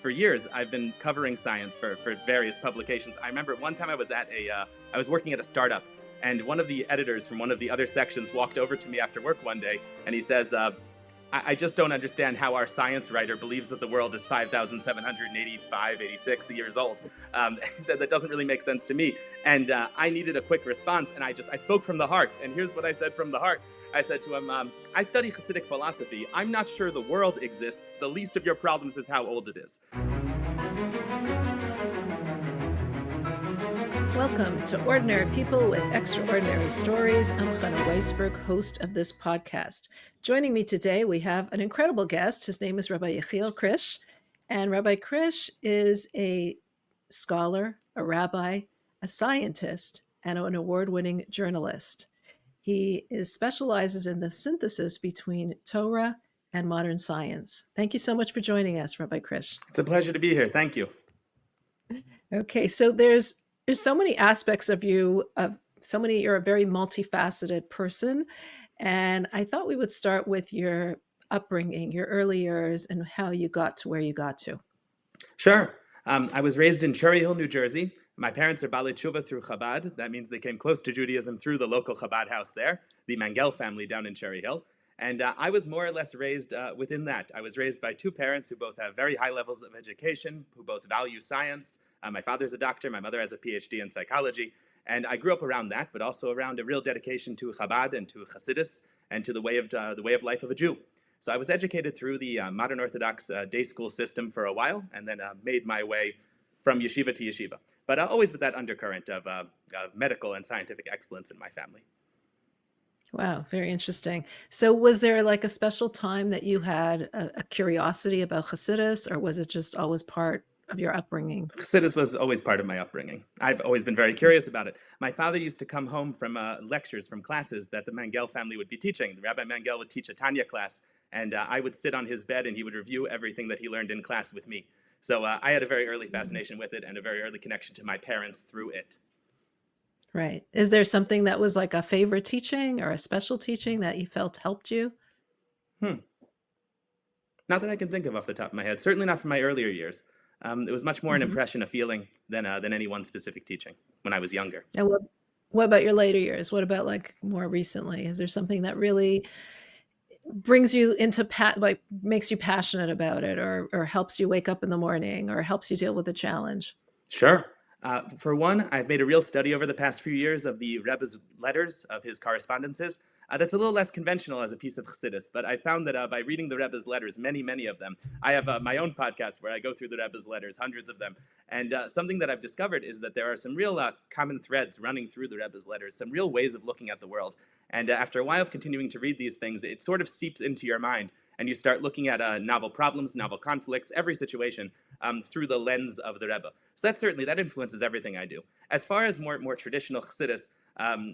For years, I've been covering science for various publications. I remember one time I was working at a startup, and one of the editors from one of the other sections walked over to me after work one day, and he says, I just don't understand how our science writer believes that the world is 86 years old. He said, that doesn't really make sense to me. And I needed a quick response, and I spoke from the heart. And here's what I said from the heart. I said to him, I study Hasidic philosophy. I'm not sure the world exists. The least of your problems is how old it is. Welcome to Ordinary People with Extraordinary Stories. I'm Chana Weisberg, host of this podcast. Joining me today, we have an incredible guest. His name is Rabbi Yechiel Krisch. And Rabbi Krisch is a scholar, a rabbi, a scientist, and an award-winning journalist. He specializes in the synthesis between Torah and modern science. Thank you so much for joining us, Rabbi Krisch. It's a pleasure to be here. Thank you. Okay, so there's so many aspects of you, you're a very multifaceted person. And I thought we would start with your upbringing, your early years, and how you got to where you got to. Sure. I was raised in Cherry Hill, New Jersey. My parents are Balei Tshuva through Chabad. That means they came close to Judaism through the local Chabad house there, the Mangel family down in Cherry Hill. And I was more or less raised within that. I was raised by two parents who both have very high levels of education, who both value science. My father's a doctor, my mother has a PhD in psychology, and I grew up around that, but also around a real dedication to Chabad and to Hasidus and to the way of life of a Jew. So I was educated through the modern Orthodox day school system for a while, and then made my way from yeshiva to yeshiva, but always with that undercurrent of medical and scientific excellence in my family. Wow, very interesting. So was there like a special time that you had a curiosity about Hasidus, or was it just always part of your upbringing? Chassidus was always part of my upbringing. I've always been very curious about it. My father used to come home from lectures, from classes that the Mangel family would be teaching. Rabbi Mangel would teach a Tanya class, and I would sit on his bed and he would review everything that he learned in class with me. So I had a very early fascination with it and a very early connection to my parents through it. Right. Is there something that was like a favorite teaching or a special teaching that you felt helped you? Not that I can think of off the top of my head. Certainly not from my earlier years. It was much more an impression, a feeling, than any one specific teaching when I was younger. And what about your later years? What about like more recently? Is there something that really brings you into makes you passionate about it, or helps you wake up in the morning, or helps you deal with a challenge? Sure. For one, I've made a real study over the past few years of the Rebbe's letters, of his correspondences. That's a little less conventional as a piece of Chassidus, but I found that by reading the Rebbe's letters, many of them, I have my own podcast where I go through the Rebbe's letters, hundreds of them, and something that I've discovered is that there are some real common threads running through the Rebbe's letters, some real ways of looking at the world, and after a while of continuing to read these things, it sort of seeps into your mind, and you start looking at novel problems, novel conflicts, every situation through the lens of the Rebbe. So that influences everything I do. As far as more traditional Chassidus,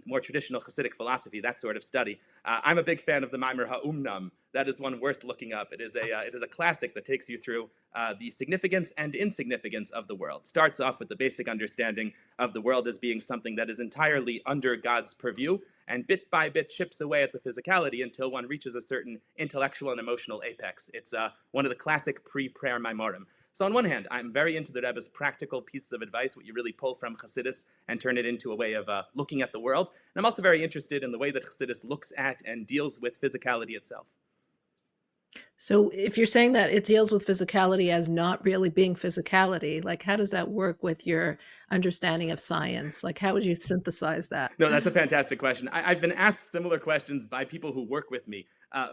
more traditional Hasidic philosophy, that sort of study, I'm a big fan of the Maimer Ha'umnam. That is one worth looking up. It is a classic that takes you through the significance and insignificance of the world. Starts off with the basic understanding of the world as being something that is entirely under God's purview, and bit by bit chips away at the physicality until one reaches a certain intellectual and emotional apex. It's one of the classic pre-prayer Maimorim. So on one hand, I'm very into the Rebbe's practical pieces of advice, what you really pull from Chassidus and turn it into a way of looking at the world. And I'm also very interested in the way that Chassidus looks at and deals with physicality itself. So if you're saying that it deals with physicality as not really being physicality, like how does that work with your understanding of science? Like how would you synthesize that? No, that's a fantastic question. I've been asked similar questions by people who work with me.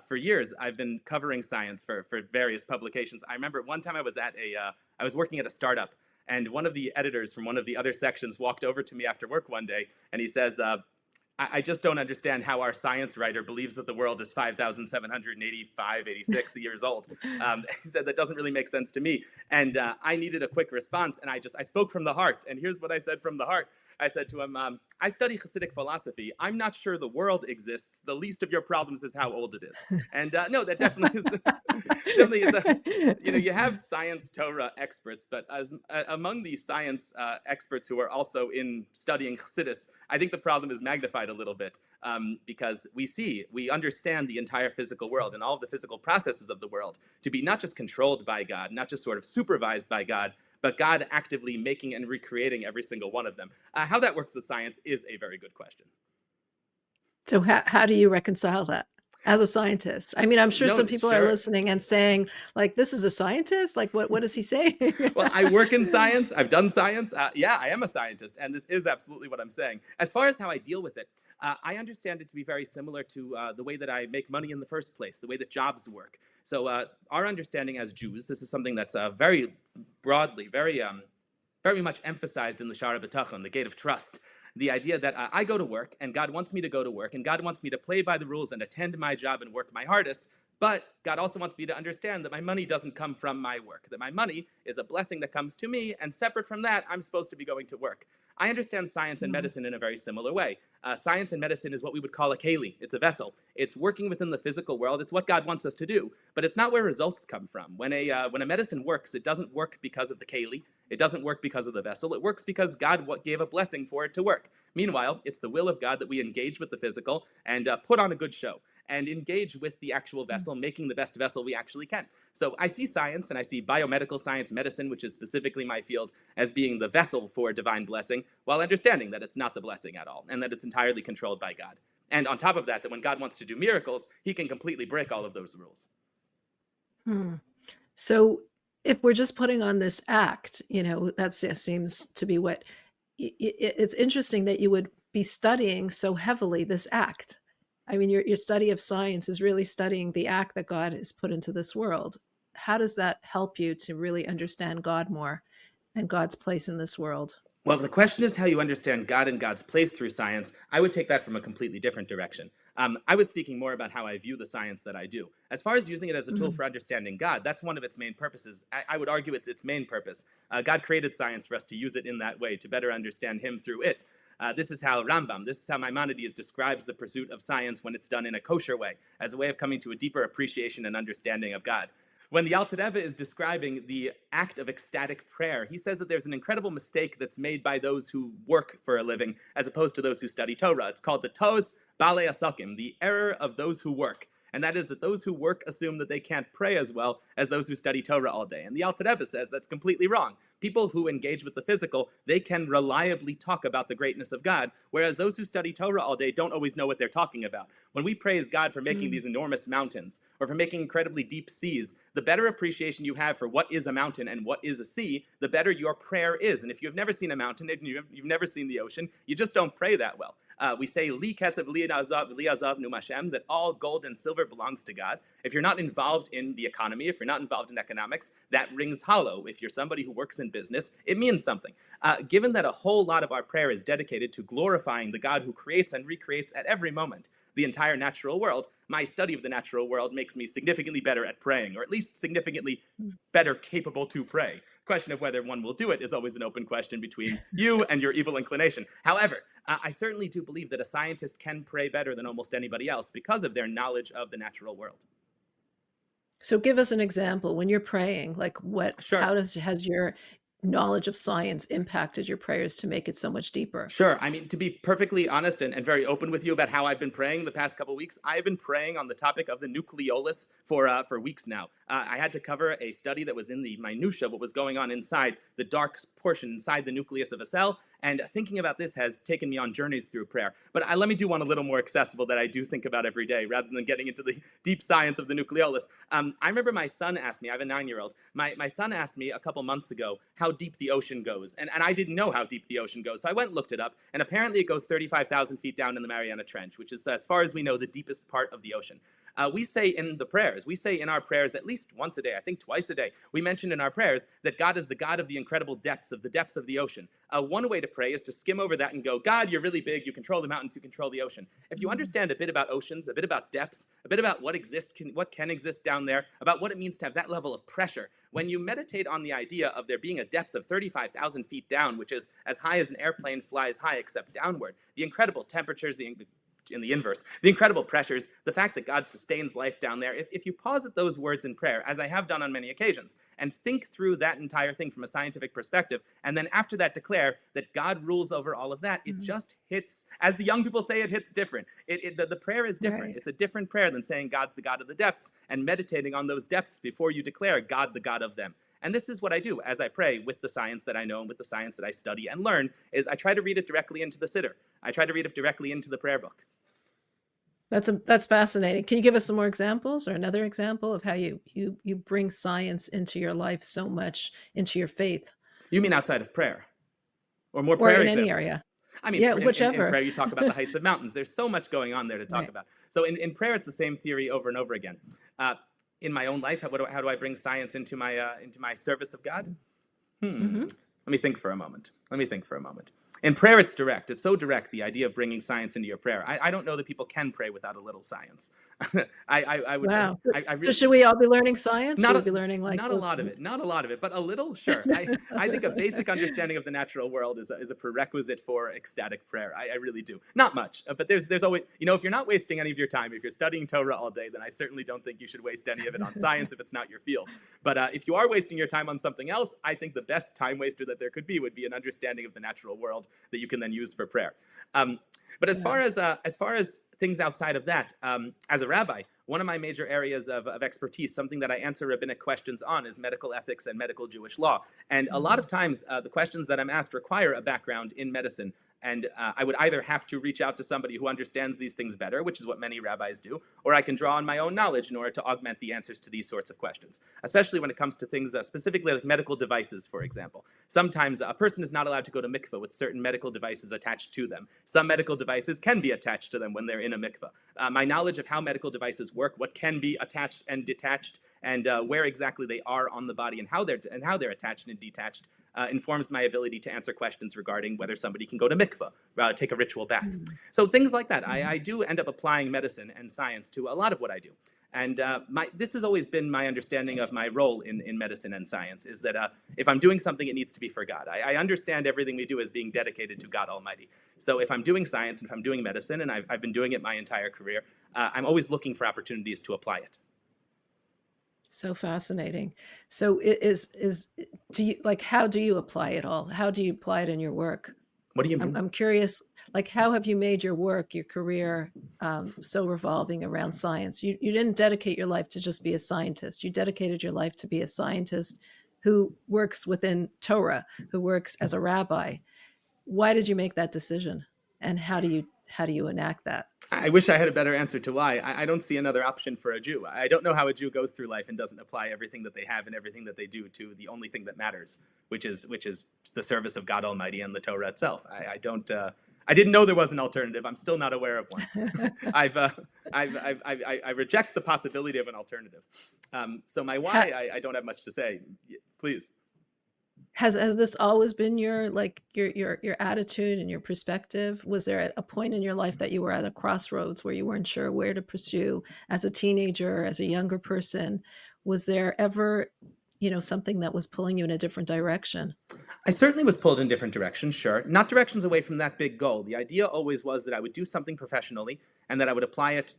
For years, I've been covering science for various publications. I remember one time I was working at a startup, and one of the editors from one of the other sections walked over to me after work one day, and he says, I just don't understand how our science writer believes that the world is 86 years old. He said, that doesn't really make sense to me. And I needed a quick response, and I spoke from the heart. And here's what I said from the heart. I said to him, I study Hasidic philosophy. I'm not sure the world exists. The least of your problems is how old it is. And no, that definitely is, definitely it's a, you have science Torah experts, but as among the science experts who are also in studying Chassidus, I think the problem is magnified a little bit because we understand the entire physical world and all of the physical processes of the world to be not just controlled by God, not just sort of supervised by God, but God actively making and recreating every single one of them. How that works with science is a very good question. So how do you reconcile that as a scientist? I mean, I'm sure some No, people are sure. listening and saying, like, this is a scientist? Like, what is he saying? Well, I work in science. I've done science. Yeah, I am a scientist, and this is absolutely what I'm saying. As far as how I deal with it, I understand it to be very similar to the way that I make money in the first place, the way that jobs work. So our understanding as Jews, this is something that's very broadly, very much emphasized in the Shara B'tachon, the gate of trust. The idea that I go to work, and God wants me to go to work, and God wants me to play by the rules and attend my job and work my hardest, but God also wants me to understand that my money doesn't come from my work, that my money is a blessing that comes to me, and separate from that, I'm supposed to be going to work. I understand science and medicine in a very similar way. Science and medicine is what we would call a keli. It's a vessel. It's working within the physical world. It's what God wants us to do, but it's not where results come from. When a medicine works, it doesn't work because of the keli. It doesn't work because of the vessel. It works because God gave a blessing for it to work. Meanwhile, it's the will of God that we engage with the physical and put on a good show and engage with the actual vessel, making the best vessel we actually can. So I see science, and I see biomedical science, medicine, which is specifically my field, as being the vessel for divine blessing, while understanding that it's not the blessing at all, and that it's entirely controlled by God. And on top of that, that when God wants to do miracles, he can completely break all of those rules. So if we're just putting on this act, that seems to be what it's interesting that you would be studying so heavily this act. I mean, your study of science is really studying the act that God has put into this world. How does that help you to really understand God more and God's place in this world? Well, if the question is how you understand God and God's place through science, I would take that from a completely different direction. I was speaking more about how I view the science that I do. As far as using it as a tool for understanding God, that's one of its main purposes. I would argue it's its main purpose. God created science for us to use it in that way, to better understand him through it. This is how Maimonides describes the pursuit of science when it's done in a kosher way, as a way of coming to a deeper appreciation and understanding of God. When the Alter Rebbe is describing the act of ecstatic prayer, he says that there's an incredible mistake that's made by those who work for a living as opposed to those who study Torah. It's called the Tos Balei Asakim, the error of those who work. And that is that those who work assume that they can't pray as well as those who study Torah all day. And the Alter Rebbe says that's completely wrong. People who engage with the physical, they can reliably talk about the greatness of God, whereas those who study Torah all day don't always know what they're talking about. When we praise God for making these enormous mountains, or for making incredibly deep seas, the better appreciation you have for what is a mountain and what is a sea, the better your prayer is. And if you've never seen a mountain and you've never seen the ocean, you just don't pray that well. We say, Li kesef li azav nu Hashem, that all gold and silver belongs to God. If you're not involved in the economy, if you're not involved in economics, that rings hollow. If you're somebody who works in business, it means something. Given that a whole lot of our prayer is dedicated to glorifying the God who creates and recreates at every moment the entire natural world, my study of the natural world makes me significantly better at praying, or at least significantly better capable to pray. Question of whether one will do it is always an open question between you and your evil inclination. However, I certainly do believe that a scientist can pray better than almost anybody else because of their knowledge of the natural world. So give us an example when you're praying, like Sure. has your knowledge of science impacted your prayers to make it so much deeper? Sure. I mean, to be perfectly honest and very open with you about how I've been praying the past couple weeks, I've been praying on the topic of the nucleolus for weeks now. I had to cover a study that was in the minutia, what was going on inside the dark portion inside the nucleus of a cell. And thinking about this has taken me on journeys through prayer. But let me do one a little more accessible that I do think about every day, rather than getting into the deep science of the nucleolus. I remember my son asked me, I have a 9-year-old, my son asked me a couple months ago how deep the ocean goes. And I didn't know how deep the ocean goes. So I went and looked it up. And apparently it goes 35,000 feet down in the Mariana Trench, which is, as far as we know, the deepest part of the ocean. We say in the prayers, we say in our prayers at least once a day, I think twice a day, we mention in our prayers that God is the God of the incredible depths, of the depth of the ocean. One way to pray is to skim over that and go, God, you're really big, you control the mountains, you control the ocean. If you understand a bit about oceans, a bit about depths, a bit about what can exist down there, about what it means to have that level of pressure, when you meditate on the idea of there being a depth of 35,000 feet down, which is as high as an airplane flies high except downward, the incredible temperatures, in the inverse, the incredible pressures, the fact that God sustains life down there, if you pause at those words in prayer, as I have done on many occasions, and think through that entire thing from a scientific perspective, and then after that declare that God rules over all of that, it just hits, as the young people say, it hits different. The prayer is different. Right. It's a different prayer than saying God's the God of the depths and meditating on those depths before you declare God the God of them. And this is what I do as I pray with the science that I know and with the science that I study and learn, is I try to read it directly into the siddur. I try to read it directly into the prayer book. That's fascinating. Can you give us some more examples or another example of how you bring science into your life so much, into your faith, You mean outside of prayer? Or more or prayer in any examples? area? I mean, Yeah, in whichever. prayer, you talk about the heights of mountains. There's so much going on there to talk Right. about. So in prayer, it's the same theory over and over again. In my own life, how do I bring science into my service of God? Hmm. Let me think for a moment. In prayer, it's direct. It's so direct, the idea of bringing science into your prayer. I don't know that people can pray without a little science. I would, Wow. I So really, should we all be learning science? Should not we a, be learning like not a those? lot of it, but a little, sure. I think a basic understanding of the natural world is a prerequisite for ecstatic prayer. I really do. Not much, but there's always, if you're not wasting any of your time, if you're studying Torah all day, then I certainly don't think you should waste any of it on science if it's not your field. But if you are wasting your time on something else, I think the best time waster that there could be would be an understanding of the natural world that you can then use for prayer. But as Yeah. far as things outside of that, as a rabbi, one of my major areas of expertise, something that I answer rabbinic questions on, is medical ethics and medical Jewish law. And a lot of times, the questions that I'm asked require a background in medicine. And I would either have to reach out to somebody who understands these things better, which is what many rabbis do, or I can draw on my own knowledge in order to augment the answers to these sorts of questions, especially when it comes to things specifically like medical devices, for example. Sometimes a person is not allowed to go to mikveh with certain medical devices attached to them. Some medical devices can be attached to them when they're in a mikveh. My knowledge of how medical devices work, what can be attached and detached, and where exactly they are on the body and how they're attached and detached, informs my ability to answer questions regarding whether somebody can go to mikveh, take a ritual bath. So things like that. I do end up applying medicine and science to a lot of what I do. And this has always been my understanding of my role in medicine and science, is that if I'm doing something, it needs to be for God. I understand everything we do as being dedicated to God Almighty. So if I'm doing science and if I'm doing medicine, and I've been doing it my entire career, I'm always looking for opportunities to apply it. So fascinating. So do you like, how do you apply it all? How do you apply it in your work? What do you I'm, mean? I'm curious, like, how have you made your work, your career, so revolving around science? You didn't dedicate your life to just be a scientist. You dedicated your life to be a scientist who works within Torah, who works as a rabbi. Why did you make that decision? And how do you enact that? I wish I had a better answer to why. I don't see another option for a Jew. I don't know how a Jew goes through life and doesn't apply everything that they have and everything that they do to the only thing that matters, which is the service of God Almighty and the Torah itself. I don't. I didn't know there was an alternative. I'm still not aware of one. I reject the possibility of an alternative. So my Ha- why, I don't have much to say. Please. has this always been your, like, your attitude and your perspective? Was there a point in your life that you were at a crossroads where you weren't sure where to pursue as a teenager, as a younger person? Was there ever, something that was pulling you in a different direction? I certainly was pulled in different directions, sure. Not directions away from that big goal. The idea always was that I would do something professionally and that I would apply it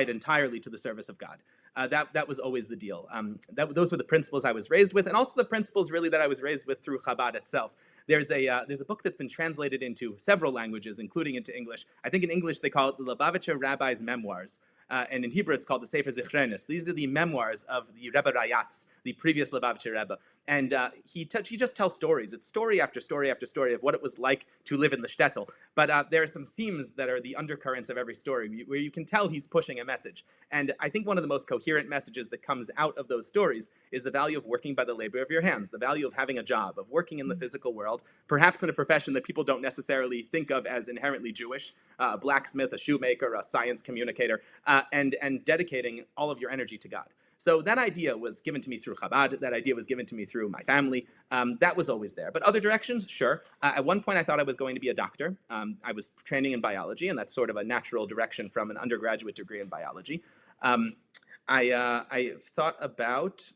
entirely to the service of God. That was always the deal. Those were the principles I was raised with, and also the principles really that I was raised with through Chabad itself. There's a book that's been translated into several languages, including into English. I think in English they call it the Lubavitcher Rabbi's Memoirs. And in Hebrew, it's called the Sefer Zichronis. These are the memoirs of the Rebbe Rayatz, the previous Lubavitcher Rebbe. And he just tells stories. It's story after story after story of what it was like to live in the shtetl. But there are some themes that are the undercurrents of every story where you can tell he's pushing a message. And I think one of the most coherent messages that comes out of those stories is the value of working by the labor of your hands, the value of having a job, of working in the physical world, perhaps in a profession that people don't necessarily think of as inherently Jewish, a blacksmith, a shoemaker, a science communicator, and dedicating all of your energy to God. So that idea was given to me through Chabad. That idea was given to me through my family. That was always there. But other directions, sure. At one point, I thought I was going to be a doctor. I was training in biology, and that's sort of a natural direction from an undergraduate degree in biology. I thought about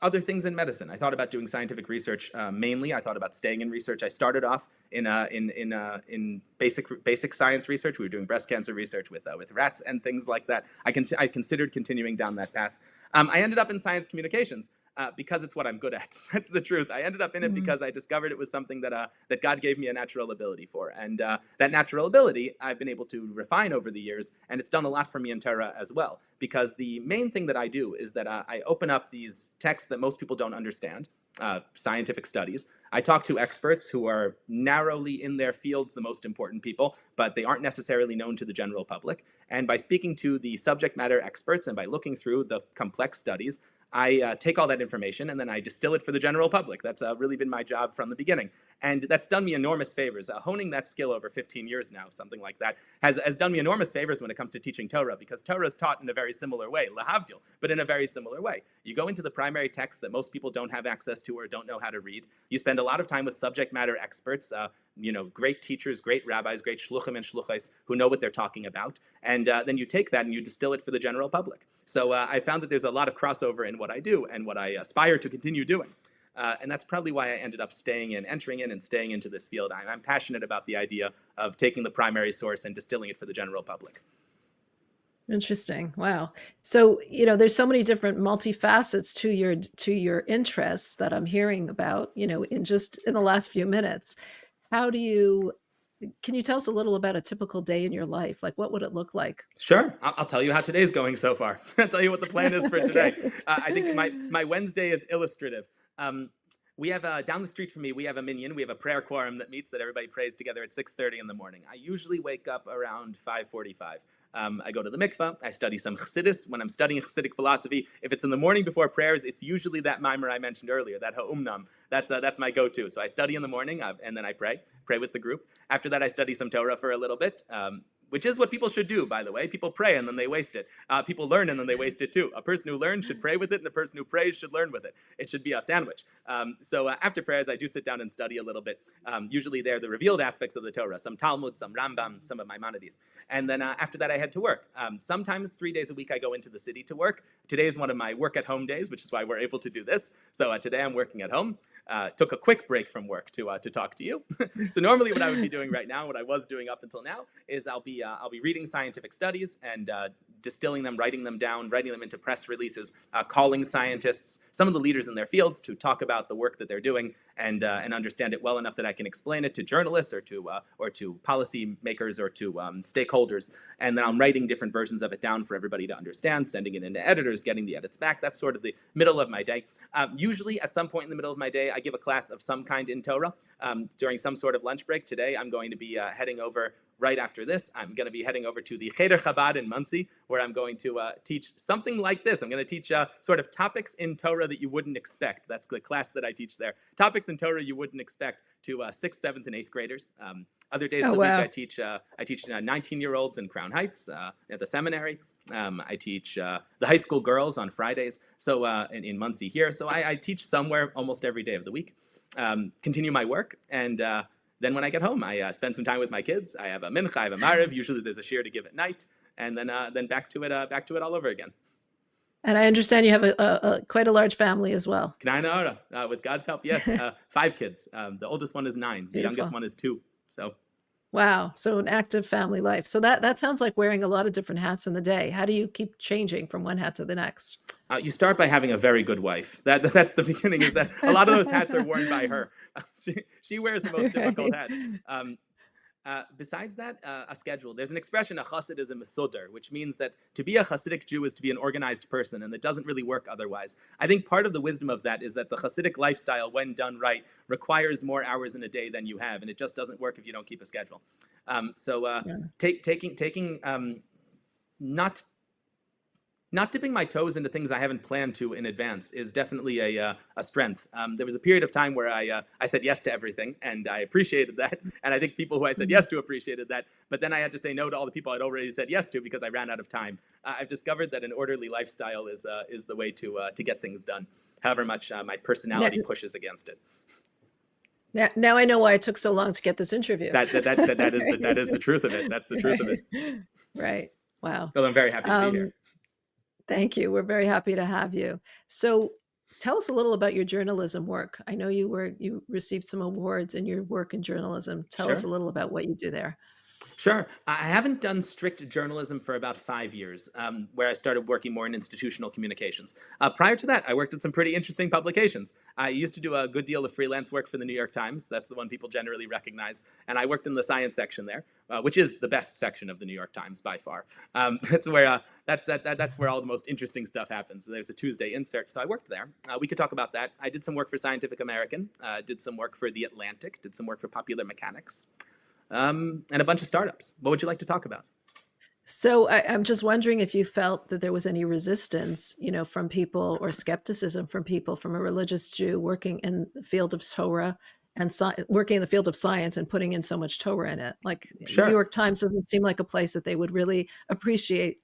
other things in medicine. I thought about doing scientific research mainly. I thought about staying in research. I started off in basic science research. We were doing breast cancer research with rats and things like that. I considered continuing down that path. I ended up in science communications because it's what I'm good at. That's the truth. I ended up in it because I discovered it was something that God gave me a natural ability for. And that natural ability I've been able to refine over the years, and it's done a lot for me in Torah as well. Because the main thing that I do is that I open up these texts that most people don't understand, scientific studies. I talk to experts who are narrowly in their fields the most important people, but they aren't necessarily known to the general public. And by speaking to the subject matter experts and by looking through the complex studies, I take all that information and then I distill it for the general public. That's really been my job from the beginning. And that's done me enormous favors. Honing that skill over 15 years now, something like that, has done me enormous favors when it comes to teaching Torah, because Torah is taught in a very similar way, lahavdil, but in a very similar way. You go into the primary text that most people don't have access to or don't know how to read. You spend a lot of time with subject matter experts, great teachers, great rabbis, great shluchim and shluchos who know what they're talking about. And then you take that and you distill it for the general public. So I found that there's a lot of crossover in what I do and what I aspire to continue doing. And that's probably why I ended up entering in and staying into this field. I'm passionate about the idea of taking the primary source and distilling it for the general public. Interesting. Wow. So, there's so many different multifacets to your interests that I'm hearing about, in the last few minutes. Can you tell us a little about a typical day in your life? Like, what would it look like? Sure. I'll tell you how today's going so far. I'll tell you what the plan is for today. Okay. I think my Wednesday is illustrative. We have down the street from me, we have a minyan. We have a prayer quorum that meets, that everybody prays together at 6:30 in the morning. I usually wake up around 5:45. I go to the mikvah. I study some Chassidus. When I'm studying Chassidic philosophy, if it's in the morning before prayers, it's usually that mimer I mentioned earlier, that ha'umnam. That's my go-to. So I study in the morning, and then I pray with the group. After that, I study some Torah for a little bit. Which is what people should do, by the way. People pray and then they waste it. People learn and then they waste it too. A person who learns should pray with it, and a person who prays should learn with it. It should be a sandwich. So after prayers, I do sit down and study a little bit. Usually they're the revealed aspects of the Torah, some Talmud, some Rambam, some of Maimonides. And then after that, I head to work. Sometimes 3 days a week, I go into the city to work. Today is one of my work-at-home days, which is why we're able to do this. So today I'm working at home. Took a quick break from work to talk to you. So normally what I would be doing right now, what I was doing up until now, is I'll be reading scientific studies and distilling them, writing them down, writing them into press releases, calling scientists, some of the leaders in their fields, to talk about the work that they're doing and understand it well enough that I can explain it to journalists or to policy makers or to stakeholders. And then I'm writing different versions of it down for everybody to understand, sending it into editors, getting the edits back. That's sort of the middle of my day. Usually at some point in the middle of my day, I give a class of some kind in Torah during some sort of lunch break. Today, I'm going to be heading over. Right after this, I'm going to be heading over to the Cheder Chabad in Muncie, where I'm going to teach something like this. I'm going to teach sort of topics in Torah that you wouldn't expect. That's the class that I teach there. Topics in Torah you wouldn't expect to 6th, 7th, and 8th graders. Other days of the week, I teach 19-year-olds in Crown Heights at the seminary. I teach the high school girls on Fridays, so in Muncie here. So I teach somewhere almost every day of the week. Continue my work, and then when I get home, I spend some time with my kids. I have a mincha, I have a mariv. Usually there's a shir to give at night, and then back to it all over again. And I understand you have a quite a large family as well. With God's help, yes. 5 kids. The oldest one is 9. Beautiful. The youngest one is 2. So. Wow. So an active family life. So that sounds like wearing a lot of different hats in the day. How do you keep changing from one hat to the next? You start by having a very good wife. That's the beginning, is that a lot of those hats are worn by her. She wears the most difficult hats. Besides that, a schedule. There's an expression, a chassid is a mesuder, which means that to be a Hasidic Jew is to be an organized person, and it doesn't really work otherwise. I think part of the wisdom of that is that the Hasidic lifestyle, when done right, requires more hours in a day than you have, and it just doesn't work if you don't keep a schedule. Taking not dipping my toes into things I haven't planned to in advance is definitely a strength. There was a period of time where I said yes to everything, and I appreciated that. And I think people who I said yes to appreciated that. But then I had to say no to all the people I'd already said yes to because I ran out of time. I've discovered that an orderly lifestyle is the way to get things done, however much my personality pushes against it. Now I know why it took so long to get this interview. That is the truth of it. That's the truth of it. Right. Wow. Well, I'm very happy to be here. Thank you. We're very happy to have you. So tell us a little about your journalism work. I know you received some awards in your work in journalism. Tell us a little about what you do there. Sure. I haven't done strict journalism for about 5 years, where I started working more in institutional communications. Prior to that, I worked at some pretty interesting publications. I used to do a good deal of freelance work for the New York Times. That's the one people generally recognize. And I worked in the science section there, which is the best section of the New York Times by far. That's where all the most interesting stuff happens. There's a Tuesday insert, so I worked there. We could talk about that. I did some work for Scientific American, did some work for The Atlantic, did some work for Popular Mechanics. And a bunch of startups. What would you like to talk about? So I'm just wondering if you felt that there was any resistance, from people, or skepticism from people, from a religious Jew working in the field of Torah and working in the field of science and putting in so much Torah in it. Like, Sure. New York Times doesn't seem like a place that they would really appreciate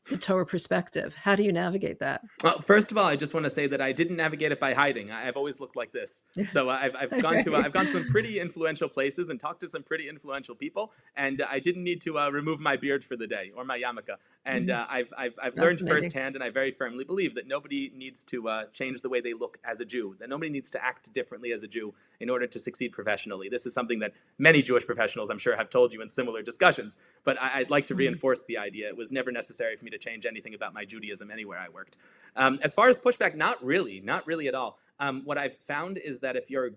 the Torah perspective. How do you navigate that? Well, first of all, I just want to say that I didn't navigate it by hiding. I've always looked like this. So I've gone to some pretty influential places and talked to some pretty influential people, and I didn't need to remove my beard for the day or my yarmulke. And I've learned firsthand, and I very firmly believe that nobody needs to change the way they look as a Jew. That nobody needs to act differently as a Jew in order to succeed professionally. This is something that many Jewish professionals, I'm sure, have told you in similar discussions. But I'd like to reinforce the idea. It was never necessary for me to change anything about my Judaism anywhere I worked. As far as pushback, not really at all. What I've found is that if you're,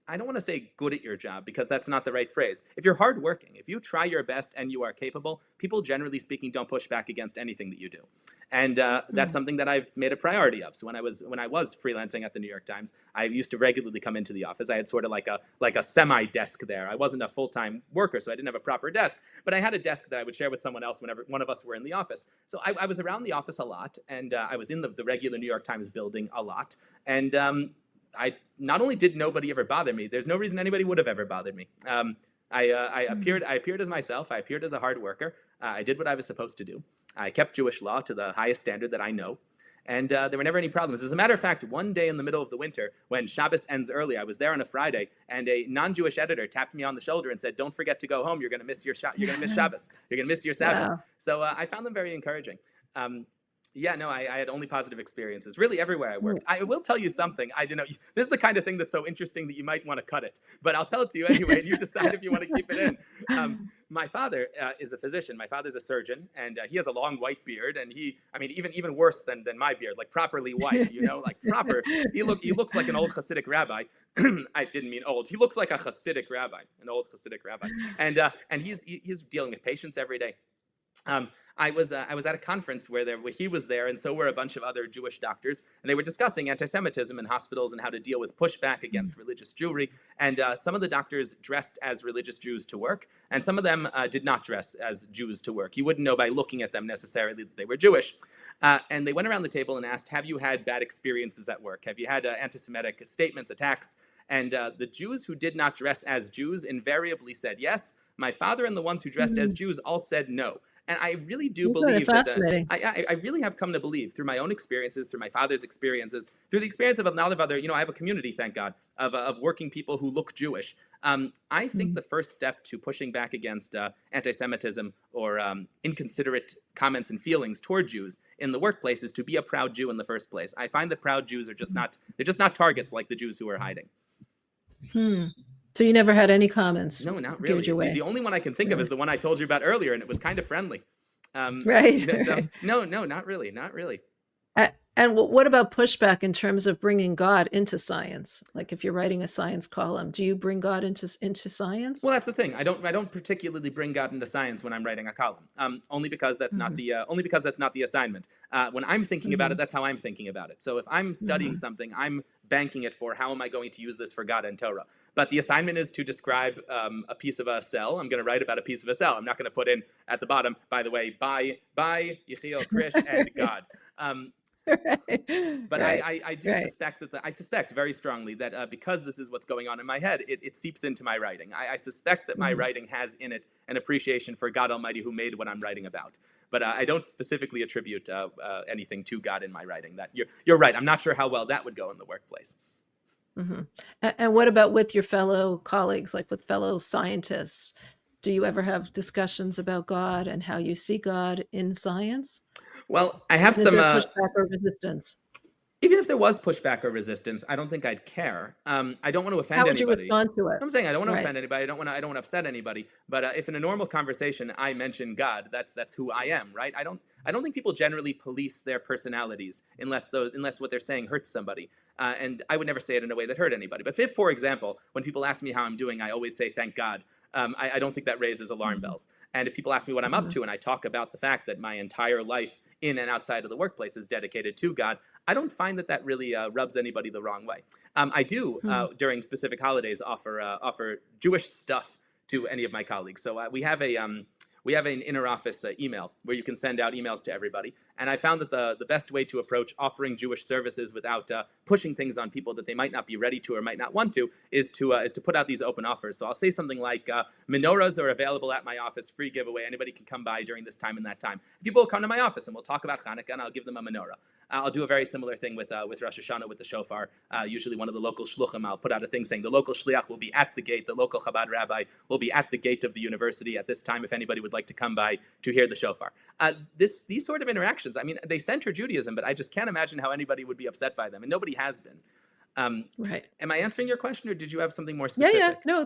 I don't want to say good at your job, because that's not the right phrase. If you're hardworking, if you try your best and you are capable, people generally speaking don't push back against anything that you do. And that's something that I've made a priority of. So when I was freelancing at the New York Times, I used to regularly come into the office. I had sort of like a semi-desk there. I wasn't a full-time worker, so I didn't have a proper desk. But I had a desk that I would share with someone else whenever one of us were in the office. So I was around the office a lot, and I was in the regular New York Times building a lot. And I not only did nobody ever bother me, there's no reason anybody would have ever bothered me. I appeared as myself. I appeared as a hard worker. I did what I was supposed to do. I kept Jewish law to the highest standard that I know. And there were never any problems. As a matter of fact, one day in the middle of the winter, when Shabbos ends early, I was there on a Friday, and a non-Jewish editor tapped me on the shoulder and said, "Don't forget to go home. You're going to miss Shabbos. You're going to miss your Sabbath." Wow. So I found them very encouraging. I had only positive experiences, really everywhere I worked. I will tell you something. I don't know. This is the kind of thing that's so interesting that you might want to cut it, but I'll tell it to you anyway, and you decide if you want to keep it in. My father is a physician. My father's a surgeon, and he has a long white beard, and even worse than my beard, like properly white, like proper. He looks like an old Hasidic rabbi. I didn't mean old. He looks like a Hasidic rabbi, an old Hasidic rabbi, and he's dealing with patients every day. I was at a conference where he was there, and so were a bunch of other Jewish doctors, and they were discussing anti-Semitism in hospitals and how to deal with pushback against religious Jewry. And some of the doctors dressed as religious Jews to work, and some of them did not dress as Jews to work. You wouldn't know by looking at them necessarily that they were Jewish. And they went around the table and asked, "Have you had bad experiences at work? Have you had anti-Semitic statements, attacks?" And the Jews who did not dress as Jews invariably said yes. My father and the ones who dressed as Jews all said no. And I really do believe that I really have come to believe through my own experiences, through my father's experiences, through the experience of a lot of other, I have a community, thank God, of working people who look Jewish. I think the first step to pushing back against anti-Semitism or inconsiderate comments and feelings toward Jews in the workplace is to be a proud Jew in the first place. I find that proud Jews are just not targets like the Jews who are hiding. So you never had any comments? No, not really. The only one I can think of is the one I told you about earlier, and it was kind of friendly. Right. So, no, not really. And what about pushback in terms of bringing God into science? Like if you're writing a science column, do you bring God into science? Well, that's the thing. I don't particularly bring God into science when I'm writing a column. Only because that's not Hmm. the assignment. When I'm thinking about it, Hmm. that's how I'm thinking about it. So if I'm studying Hmm. something, I'm banking it for how am I going to use this for God and Torah. But the assignment is to describe a piece of a cell. I'm going to write about a piece of a cell. I'm not going to put in at the bottom, by the way, by Yechiel Krisch and God. Um, Right, but right, I do right. suspect that I suspect very strongly that because this is what's going on in my head, it seeps into my writing. I suspect that my Hmm. writing has in it an appreciation for God Almighty who made what I'm writing about. But I don't specifically attribute anything to God in my writing. That you're right. I'm not sure how well that would go in the workplace. Hmm. And what about with your fellow colleagues, like with fellow scientists? Do you ever have discussions about God and how you see God in science? Well, I have And is some. there pushback or resistance? Even if there was pushback or resistance, I don't think I'd care. I don't want to How offend would you anybody. respond to it? I'm saying I don't want to Right. offend anybody. I don't want to upset anybody. But if in a normal conversation I mention God, that's who I am, right? I don't think people generally police their personalities unless what they're saying hurts somebody. And I would never say it in a way that hurt anybody. But if, for example, when people ask me how I'm doing, I always say thank God. I don't think that raises alarm Mhm, bells. And if people ask me what I'm up mhm, to, and I talk about the fact that my entire life in and outside of the workplace is dedicated to God, I don't find that really rubs anybody the wrong way. I do mhm, during specific holidays offer Jewish stuff to any of my colleagues. So we have an inner office email where you can send out emails to everybody. And I found that the best way to approach offering Jewish services without pushing things on people that they might not be ready to or might not want to is to put out these open offers. So I'll say something like menorahs are available at my office, free giveaway. Anybody can come by during this time and that time. People will come to my office and we'll talk about Hanukkah and I'll give them a menorah. I'll do a very similar thing with Rosh Hashanah with the shofar. Usually, one of the local shluchim, I'll put out a thing saying the local shliach will be at the gate. The local Chabad rabbi will be at the gate of the university at this time if anybody would like to come by to hear the shofar. These sort of interactions, I mean, they center Judaism, but I just can't imagine how anybody would be upset by them, and nobody has been. Um, right. am I answering your question, or did you have something more Yeah, yeah. specific? No,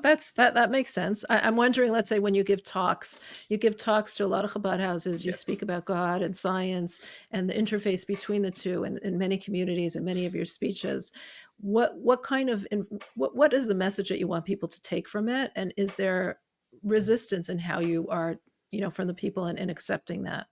that makes sense. I'm wondering, let's say when you give talks to a lot of Chabad houses, you Yes. speak about God and science and the interface between the two in many communities and many of your speeches. What kind of what is the message that you want people to take from it? And is there resistance in how you are, from the people in accepting that?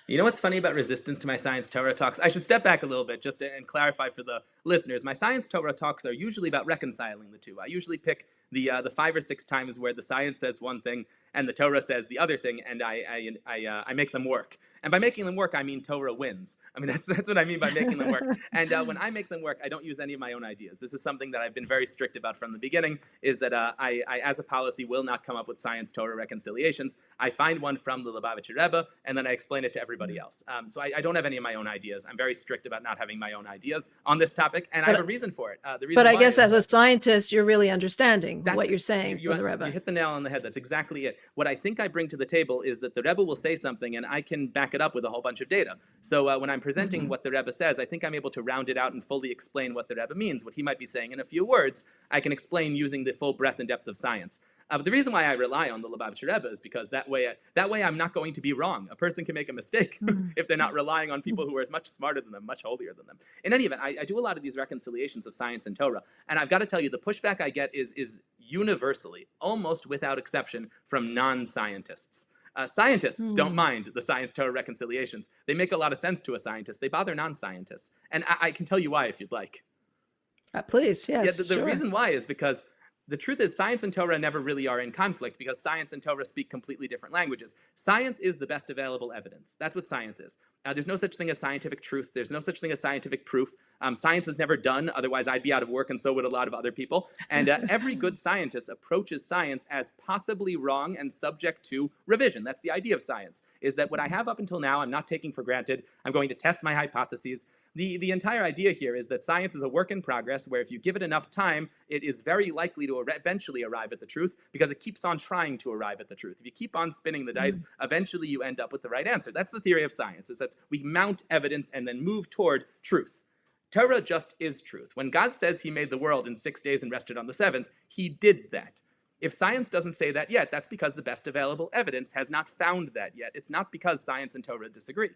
You know what's funny about resistance to my science Torah talks? I should step back a little bit just and clarify for the listeners. My science Torah talks are usually about reconciling the two. I usually pick the 5 or 6 times where the science says one thing and the Torah says the other thing, and I make them work. And by making them work, I mean Torah wins. I mean that's what I mean by making them work. And when I make them work, I don't use any of my own ideas. This is something that I've been very strict about from the beginning. Is that I, as a policy, will not come up with science Torah reconciliations. I find one from the Lubavitcher Rebbe, and then I explain it to everybody else. So I don't have any of my own ideas. I'm very strict about not having my own ideas on this topic, and I have a But reason for it. The but reason I why guess is as a scientist, you're really understanding what that's you're you, saying you from the you Rebbe. hit the nail on the head. That's exactly it. What I think I bring to the table is that the Rebbe will say something, and I can back it up with a whole bunch of data. So when I'm presenting Hmm. what the Rebbe says, I think I'm able to round it out and fully explain what the Rebbe means. What he might be saying in a few words, I can explain using the full breadth and depth of science. But the reason why I rely on the Lubavitcher Rebbe is because that way I'm not going to be wrong. A person can make a mistake if they're not relying on people who are much smarter than them, much holier than them. In any event, I do a lot of these reconciliations of science and Torah, and I've got to tell you, the pushback I get is universally, almost without exception, from non-scientists. Scientists don't Hmm. mind the science Torah reconciliations. They make a lot of sense to a scientist. They bother non-scientists, and I can tell you why if you'd like. Please, Yeah, yes, the sure. reason why is because the truth is science and Torah never really are in conflict because science and Torah speak completely different languages. Science is the best available evidence. That's what science is. There's no such thing as scientific truth. There's no such thing as scientific proof. Science is never done. Otherwise, I'd be out of work, and so would a lot of other people. And every good scientist approaches science as possibly wrong and subject to revision. That's the idea of science, is that what I have up until now, I'm not taking for granted. I'm going to test my hypotheses. The entire idea here is that science is a work in progress where if you give it enough time, it is very likely to eventually arrive at the truth because it keeps on trying to arrive at the truth. If you keep on spinning the dice, Mm. eventually you end up with the right answer. That's the theory of science, is that we mount evidence and then move toward truth. Torah just is truth. When God says he made the world in 6 days and rested on the seventh, he did that. If science doesn't say that yet, that's because the best available evidence has not found that yet. It's not because science and Torah disagree.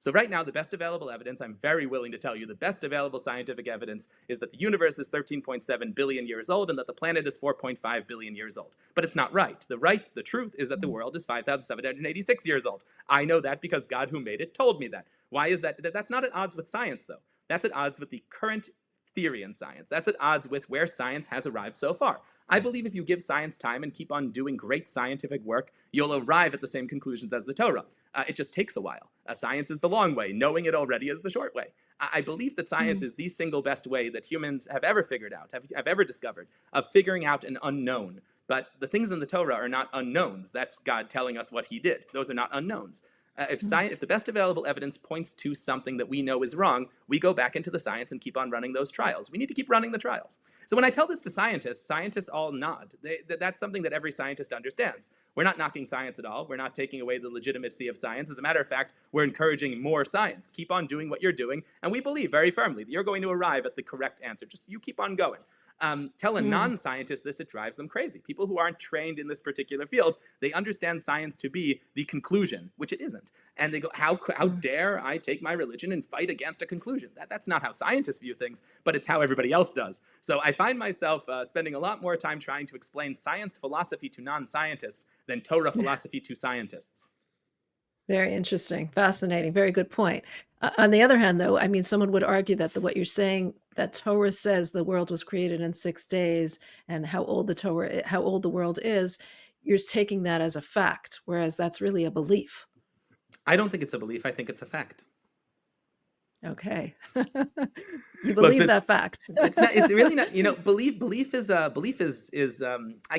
So right now, the best available evidence, I'm very willing to tell you, the best available scientific evidence is that the universe is 13.7 billion years old and that the planet is 4.5 billion years old. But it's not right. The truth is that the world is 5,786 years old. I know that because God who made it told me that. Why is that? That's not at odds with science, though. That's at odds with the current theory in science. That's at odds with where science has arrived so far. I believe if you give science time and keep on doing great scientific work, you'll arrive at the same conclusions as the Torah. It just takes a while. Science is the long way. Knowing it already is the short way. I believe that science is the single best way that humans have ever figured out, have ever discovered, of figuring out an unknown. But the things in the Torah are not unknowns. That's God telling us what he did. Those are not unknowns. If the best available evidence points to something that we know is wrong, we go back into the science and keep on running those trials. We need to keep running the trials. So when I tell this to scientists, scientists all nod. That's something that every scientist understands. We're not knocking science at all. We're not taking away the legitimacy of science. As a matter of fact, we're encouraging more science. Keep on doing what you're doing, and we believe very firmly that you're going to arrive at the correct answer. Just you keep on going. Tell a non-scientist this, it drives them crazy. People who aren't trained in this particular field, they understand science to be the conclusion, which it isn't. And they go, how dare I take my religion and fight against a conclusion? That's not how scientists view things, but it's how everybody else does. So I find myself spending a lot more time trying to explain science philosophy to non-scientists than Torah philosophy to scientists. Very interesting, fascinating, very good point. On the other hand, though, I mean, someone would argue that what you're saying, that Torah says the world was created in 6 days, and how old the world is, you're taking that as a fact, whereas that's really a belief. I don't think it's a belief. I think it's a fact. Okay, you believe that fact. It's not. It's really not. You know, belief is I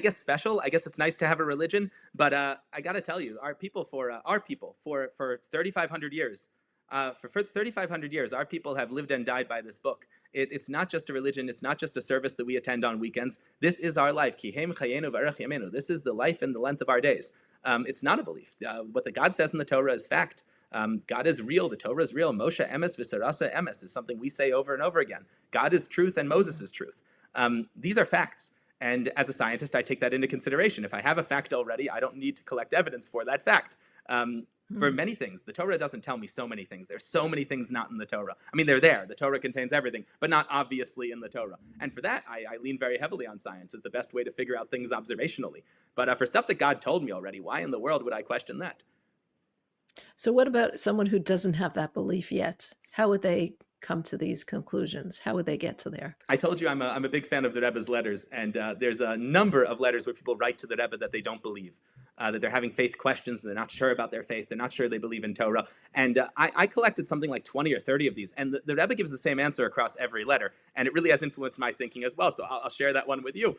guess special. I guess it's nice to have a religion, but I got to tell you, our people for 3,500 years, for 3,500 years, our people have lived and died by this book. It's not just a religion. It's not just a service that we attend on weekends. This is our life. Kihem chayenu v'arech yamenu. This is the life and the length of our days. It's not a belief. What the God says in the Torah is fact. God is real. The Torah is real. Moshe emes v'sarasa emes is something we say over and over again. God is truth and Moses is truth. These are facts. And as a scientist, I take that into consideration. If I have a fact already, I don't need to collect evidence for that fact. For many things, the Torah doesn't tell me so many things. There's so many things not in the Torah. I mean, they're there. The Torah contains everything, but not obviously in the Torah. And for that, I lean very heavily on science as the best way to figure out things observationally. But for stuff that God told me already, why in the world would I question that? So what about someone who doesn't have that belief yet? How would they come to these conclusions? How would they get to there? I told you I'm a big fan of the Rebbe's letters, and there's a number of letters where people write to the Rebbe that they don't believe, that they're having faith questions, they're not sure about their faith, they're not sure they believe in Torah. And I collected something like 20 or 30 of these, and the Rebbe gives the same answer across every letter, and it really has influenced my thinking as well, so I'll share that one with you.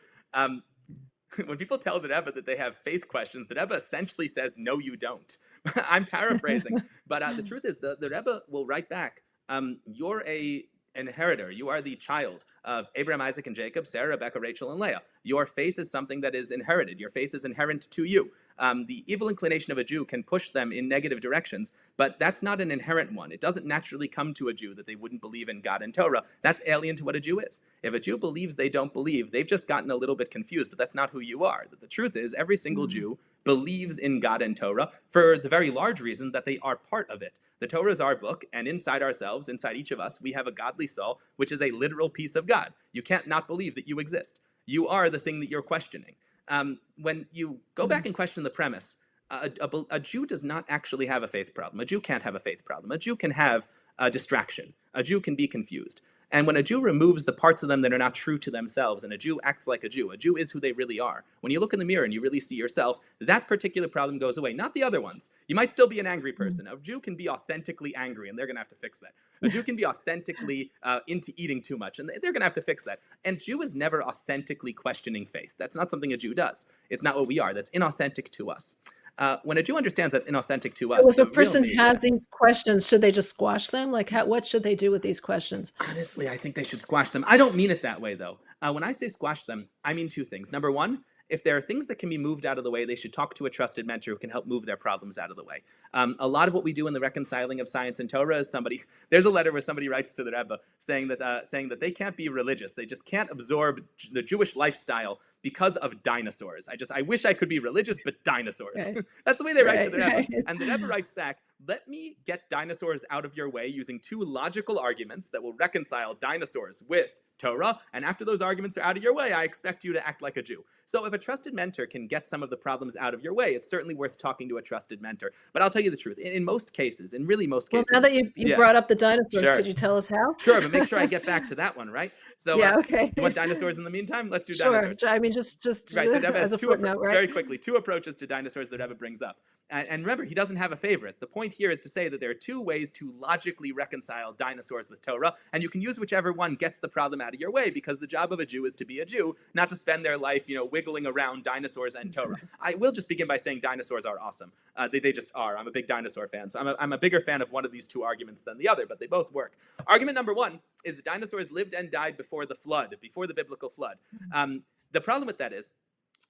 When people tell the Rebbe that they have faith questions, the Rebbe essentially says, no, you don't. I'm paraphrasing, but the truth is the Rebbe will write back, you're an inheritor. You are the child of Abraham, Isaac, and Jacob, Sarah, Rebecca, Rachel, and Leah. Your faith is something that is inherited. Your faith is inherent to you. The evil inclination of a Jew can push them in negative directions, but that's not an inherent one. It doesn't naturally come to a Jew that they wouldn't believe in God and Torah. That's alien to what a Jew is. If a Jew believes they don't believe, they've just gotten a little bit confused, but that's not who you are. The truth is, every single Jew believes in God and Torah for the very large reason that they are part of it. The Torah is our book, and inside ourselves, inside each of us, we have a godly soul, which is a literal piece of God. You can't not believe that you exist. You are the thing that you're questioning. When you go back and question the premise, a Jew does not actually have a faith problem. A Jew can't have a faith problem. A Jew can have a distraction. A Jew can be confused. And when a Jew removes the parts of them that are not true to themselves, and a Jew acts like a Jew is who they really are. When you look in the mirror and you really see yourself, that particular problem goes away, not the other ones. You might still be an angry person. A Jew can be authentically angry, and they're going to have to fix that. A Jew can be authentically into eating too much, and they're going to have to fix that. And Jew is never authentically questioning faith. That's not something a Jew does. It's not what we are. That's inauthentic to us. When a Jew understands that's inauthentic to us. So if a person has these questions, should they just squash them? Like, what should they do with these questions? Honestly, I think they should squash them. I don't mean it that way, though. When I say squash them, I mean two things. Number one, if there are things that can be moved out of the way, they should talk to a trusted mentor who can help move their problems out of the way. A lot of what we do in the reconciling of science and Torah is there's a letter where somebody writes to the Rebbe saying that they can't be religious. They just can't absorb the Jewish lifestyle because of dinosaurs. I wish I could be religious, but dinosaurs. Okay. That's the way they write to the Rebbe. Right. And the Rebbe writes back, let me get dinosaurs out of your way using two logical arguments that will reconcile dinosaurs with Torah, and after those arguments are out of your way, I expect you to act like a Jew. So if a trusted mentor can get some of the problems out of your way, it's certainly worth talking to a trusted mentor. But I'll tell you the truth, in most cases, in really most cases... Well, now that you brought up the dinosaurs, Sure. Could you tell us how? Sure, but make sure I get back to that one, right? So, yeah, okay. You want dinosaurs in the meantime? Let's do Sure. dinosaurs. I mean, just right, the Rebbe as has a footnote, right? Very quickly, two approaches to dinosaurs that Rebbe brings up. And remember, he doesn't have a favorite. The point here is to say that there are two ways to logically reconcile dinosaurs with Torah, and you can use whichever one gets the problem out of your way, because the job of a Jew is to be a Jew, not to spend their life, wiggling around dinosaurs and Torah. I will just begin by saying dinosaurs are awesome. They just are. I'm a big dinosaur fan, so I'm a bigger fan of one of these two arguments than the other, but they both work. Argument number one is that dinosaurs lived and died before the flood, before the biblical flood. The problem with that is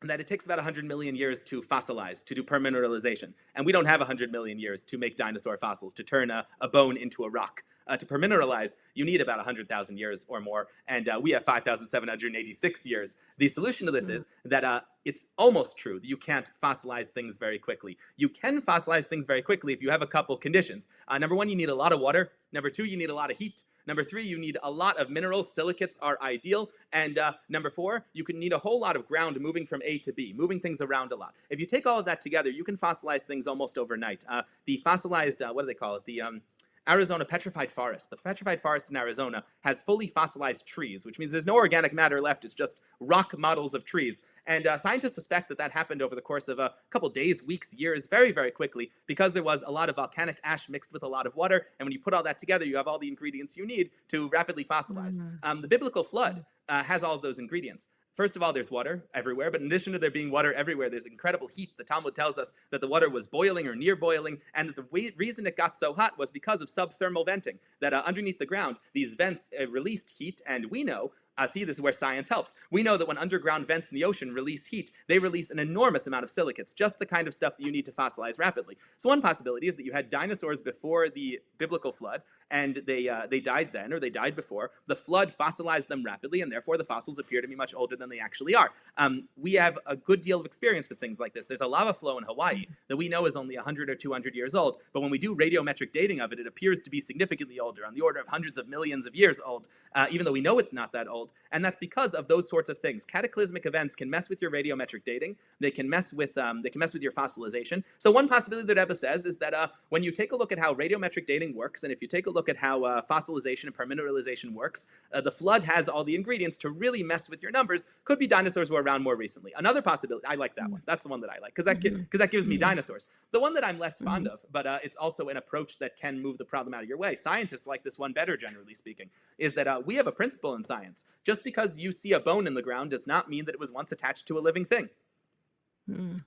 that it takes about 100 million years to fossilize, to do permineralization. And we don't have 100 million years to make dinosaur fossils, to turn a bone into a rock. To permineralize, you need about 100,000 years or more, and we have 5,786 years. The solution to this is that it's almost true that you can't fossilize things very quickly. You can fossilize things very quickly if you have a couple conditions. Number one, you need a lot of water. Number two, you need a lot of heat. Number three, you need a lot of minerals. Silicates are ideal. And number four, you can need a whole lot of ground moving from A to B, moving things around a lot. If you take all of that together, you can fossilize things almost overnight. The fossilized, what do they call it? The Arizona petrified forest. The petrified forest in Arizona has fully fossilized trees, which means there's no organic matter left. It's just rock models of trees. And scientists suspect that happened over the course of a couple days, weeks, years, very, very quickly, because there was a lot of volcanic ash mixed with a lot of water. And when you put all that together, you have all the ingredients you need to rapidly fossilize. The biblical flood has all of those ingredients. First of all, there's water everywhere, but in addition to there being water everywhere, there's incredible heat. The Talmud tells us that the water was boiling or near boiling, and that the reason it got so hot was because of subthermal venting, that underneath the ground, these vents released heat, and we know, see, this is where science helps. We know that when underground vents in the ocean release heat, they release an enormous amount of silicates, just the kind of stuff that you need to fossilize rapidly. So one possibility is that you had dinosaurs before the biblical flood, and they died then, or they died before. The flood fossilized them rapidly, and therefore the fossils appear to be much older than they actually are. We have a good deal of experience with things like this. There's a lava flow in Hawaii that we know is only 100 or 200 years old, but when we do radiometric dating of it, it appears to be significantly older, on the order of hundreds of millions of years old, even though we know it's not that old. And that's because of those sorts of things. Cataclysmic events can mess with your radiometric dating. They can mess with your fossilization. So one possibility that Rebbe says is that when you take a look at how radiometric dating works, and if you take a look at how fossilization and permineralization works, the flood has all the ingredients to really mess with your numbers. Could be dinosaurs were around more recently. Another possibility, I like that one. That's the one that I like, because that gives me dinosaurs. The one that I'm less fond of, but it's also an approach that can move the problem out of your way. Scientists like this one better, generally speaking, is that we have a principle in science. Just because you see a bone in the ground does not mean that it was once attached to a living thing.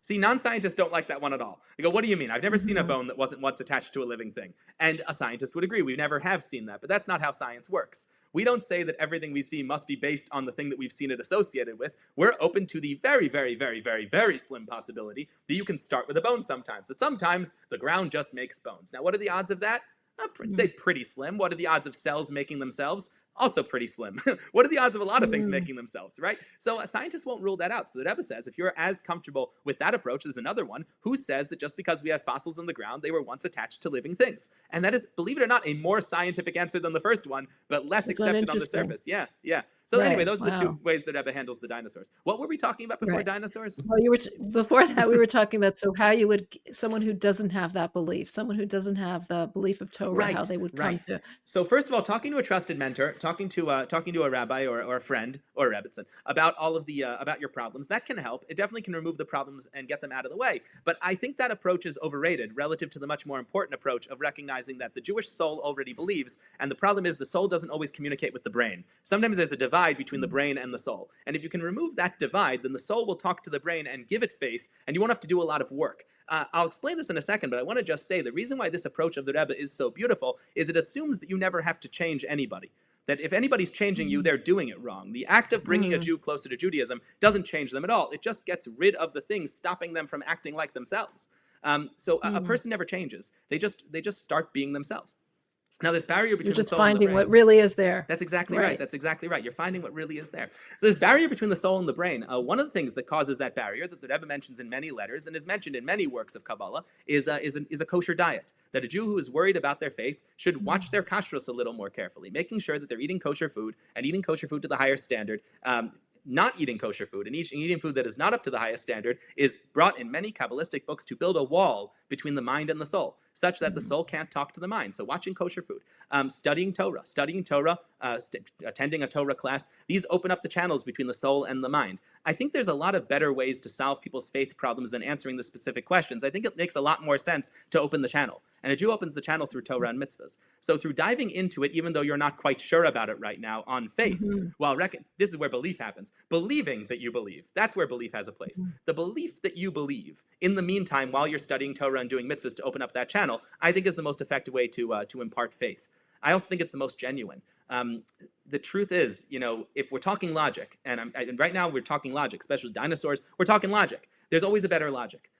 See, non-scientists don't like that one at all. They go, what do you mean? I've never seen a bone that wasn't once attached to a living thing. And a scientist would agree, we never have seen that, but that's not how science works. We don't say that everything we see must be based on the thing that we've seen it associated with. We're open to the very, very, very, very, very slim possibility that you can start with a bone sometimes, that sometimes the ground just makes bones. Now, what are the odds of that? I'd say pretty slim. What are the odds of cells making themselves? Also pretty slim. What are the odds of a lot of things making themselves, right? So scientists won't rule that out. So the Rebbe says, if you're as comfortable with that approach as another one, who says that just because we have fossils in the ground, they were once attached to living things? And that is, believe it or not, a more scientific answer than the first one, but less accepted on the surface. Yeah. So anyway, those are the two ways that Rebbe handles the dinosaurs. What were we talking about before dinosaurs? Well, before that, we were talking about how you would, someone who doesn't have that belief, someone who doesn't have the belief of Torah, how they would come to. So first of all, talking to a trusted mentor, talking to a rabbi or a friend or a rebbitzin about all of the about your problems, that can help. It definitely can remove the problems and get them out of the way. But I think that approach is overrated relative to the much more important approach of recognizing that the Jewish soul already believes, and the problem is the soul doesn't always communicate with the brain. Sometimes there's a divide between the brain and the soul. And if you can remove that divide, then the soul will talk to the brain and give it faith, and you won't have to do a lot of work. I'll explain this in a second, but I want to just say the reason why this approach of the Rebbe is so beautiful is it assumes that you never have to change anybody. that if anybody's changing you, they're doing it wrong. The act of bringing a Jew closer to Judaism doesn't change them at all. It just gets rid of the things stopping them from acting like themselves. So a person never changes. They just start being themselves. Now, this barrier You're between the just soul and the finding brain. what really is there. That's exactly right. That's exactly right. You're finding what really is there. So this barrier between the soul and the brain, one of the things that causes that barrier, that the Rebbe mentions in many letters and is mentioned in many works of Kabbalah, is a kosher diet. That a Jew who is worried about their faith should watch their kashrus a little more carefully, making sure that they're eating kosher food and eating kosher food to the higher standard. Not eating kosher food and eating food that is not up to the highest standard is brought in many Kabbalistic books to build a wall between the mind and the soul, such that the soul can't talk to the mind. So watching kosher food, studying Torah, attending a Torah class, these open up the channels between the soul and the mind. I think there's a lot of better ways to solve people's faith problems than answering the specific questions. I think it makes a lot more sense to open the channel. And a Jew opens the channel through Torah and mitzvahs. So through diving into it, even though you're not quite sure about it right now, on faith, this is where belief happens. Believing that you believe, that's where belief has a place. The belief that you believe, in the meantime, while you're studying Torah and doing mitzvahs to open up that channel, I think is the most effective way to impart faith. I also think it's the most genuine. The truth is, if we're talking logic, and right now we're talking logic, especially dinosaurs, we're talking logic. There's always a better logic.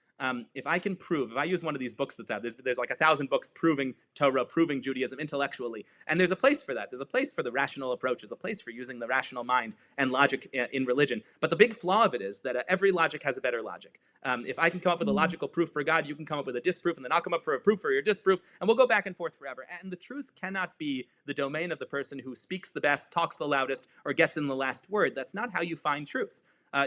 If I use one of these books that's out, there's like 1,000 books proving Torah, proving Judaism intellectually, and there's a place for that. There's a place for the rational approach. There's a place for using the rational mind and logic in religion. But the big flaw of it is that every logic has a better logic. If I can come up with a logical proof for God, you can come up with a disproof, and then I'll come up for a proof for your disproof, and we'll go back and forth forever. And the truth cannot be the domain of the person who speaks the best, talks the loudest, or gets in the last word. That's not how you find truth.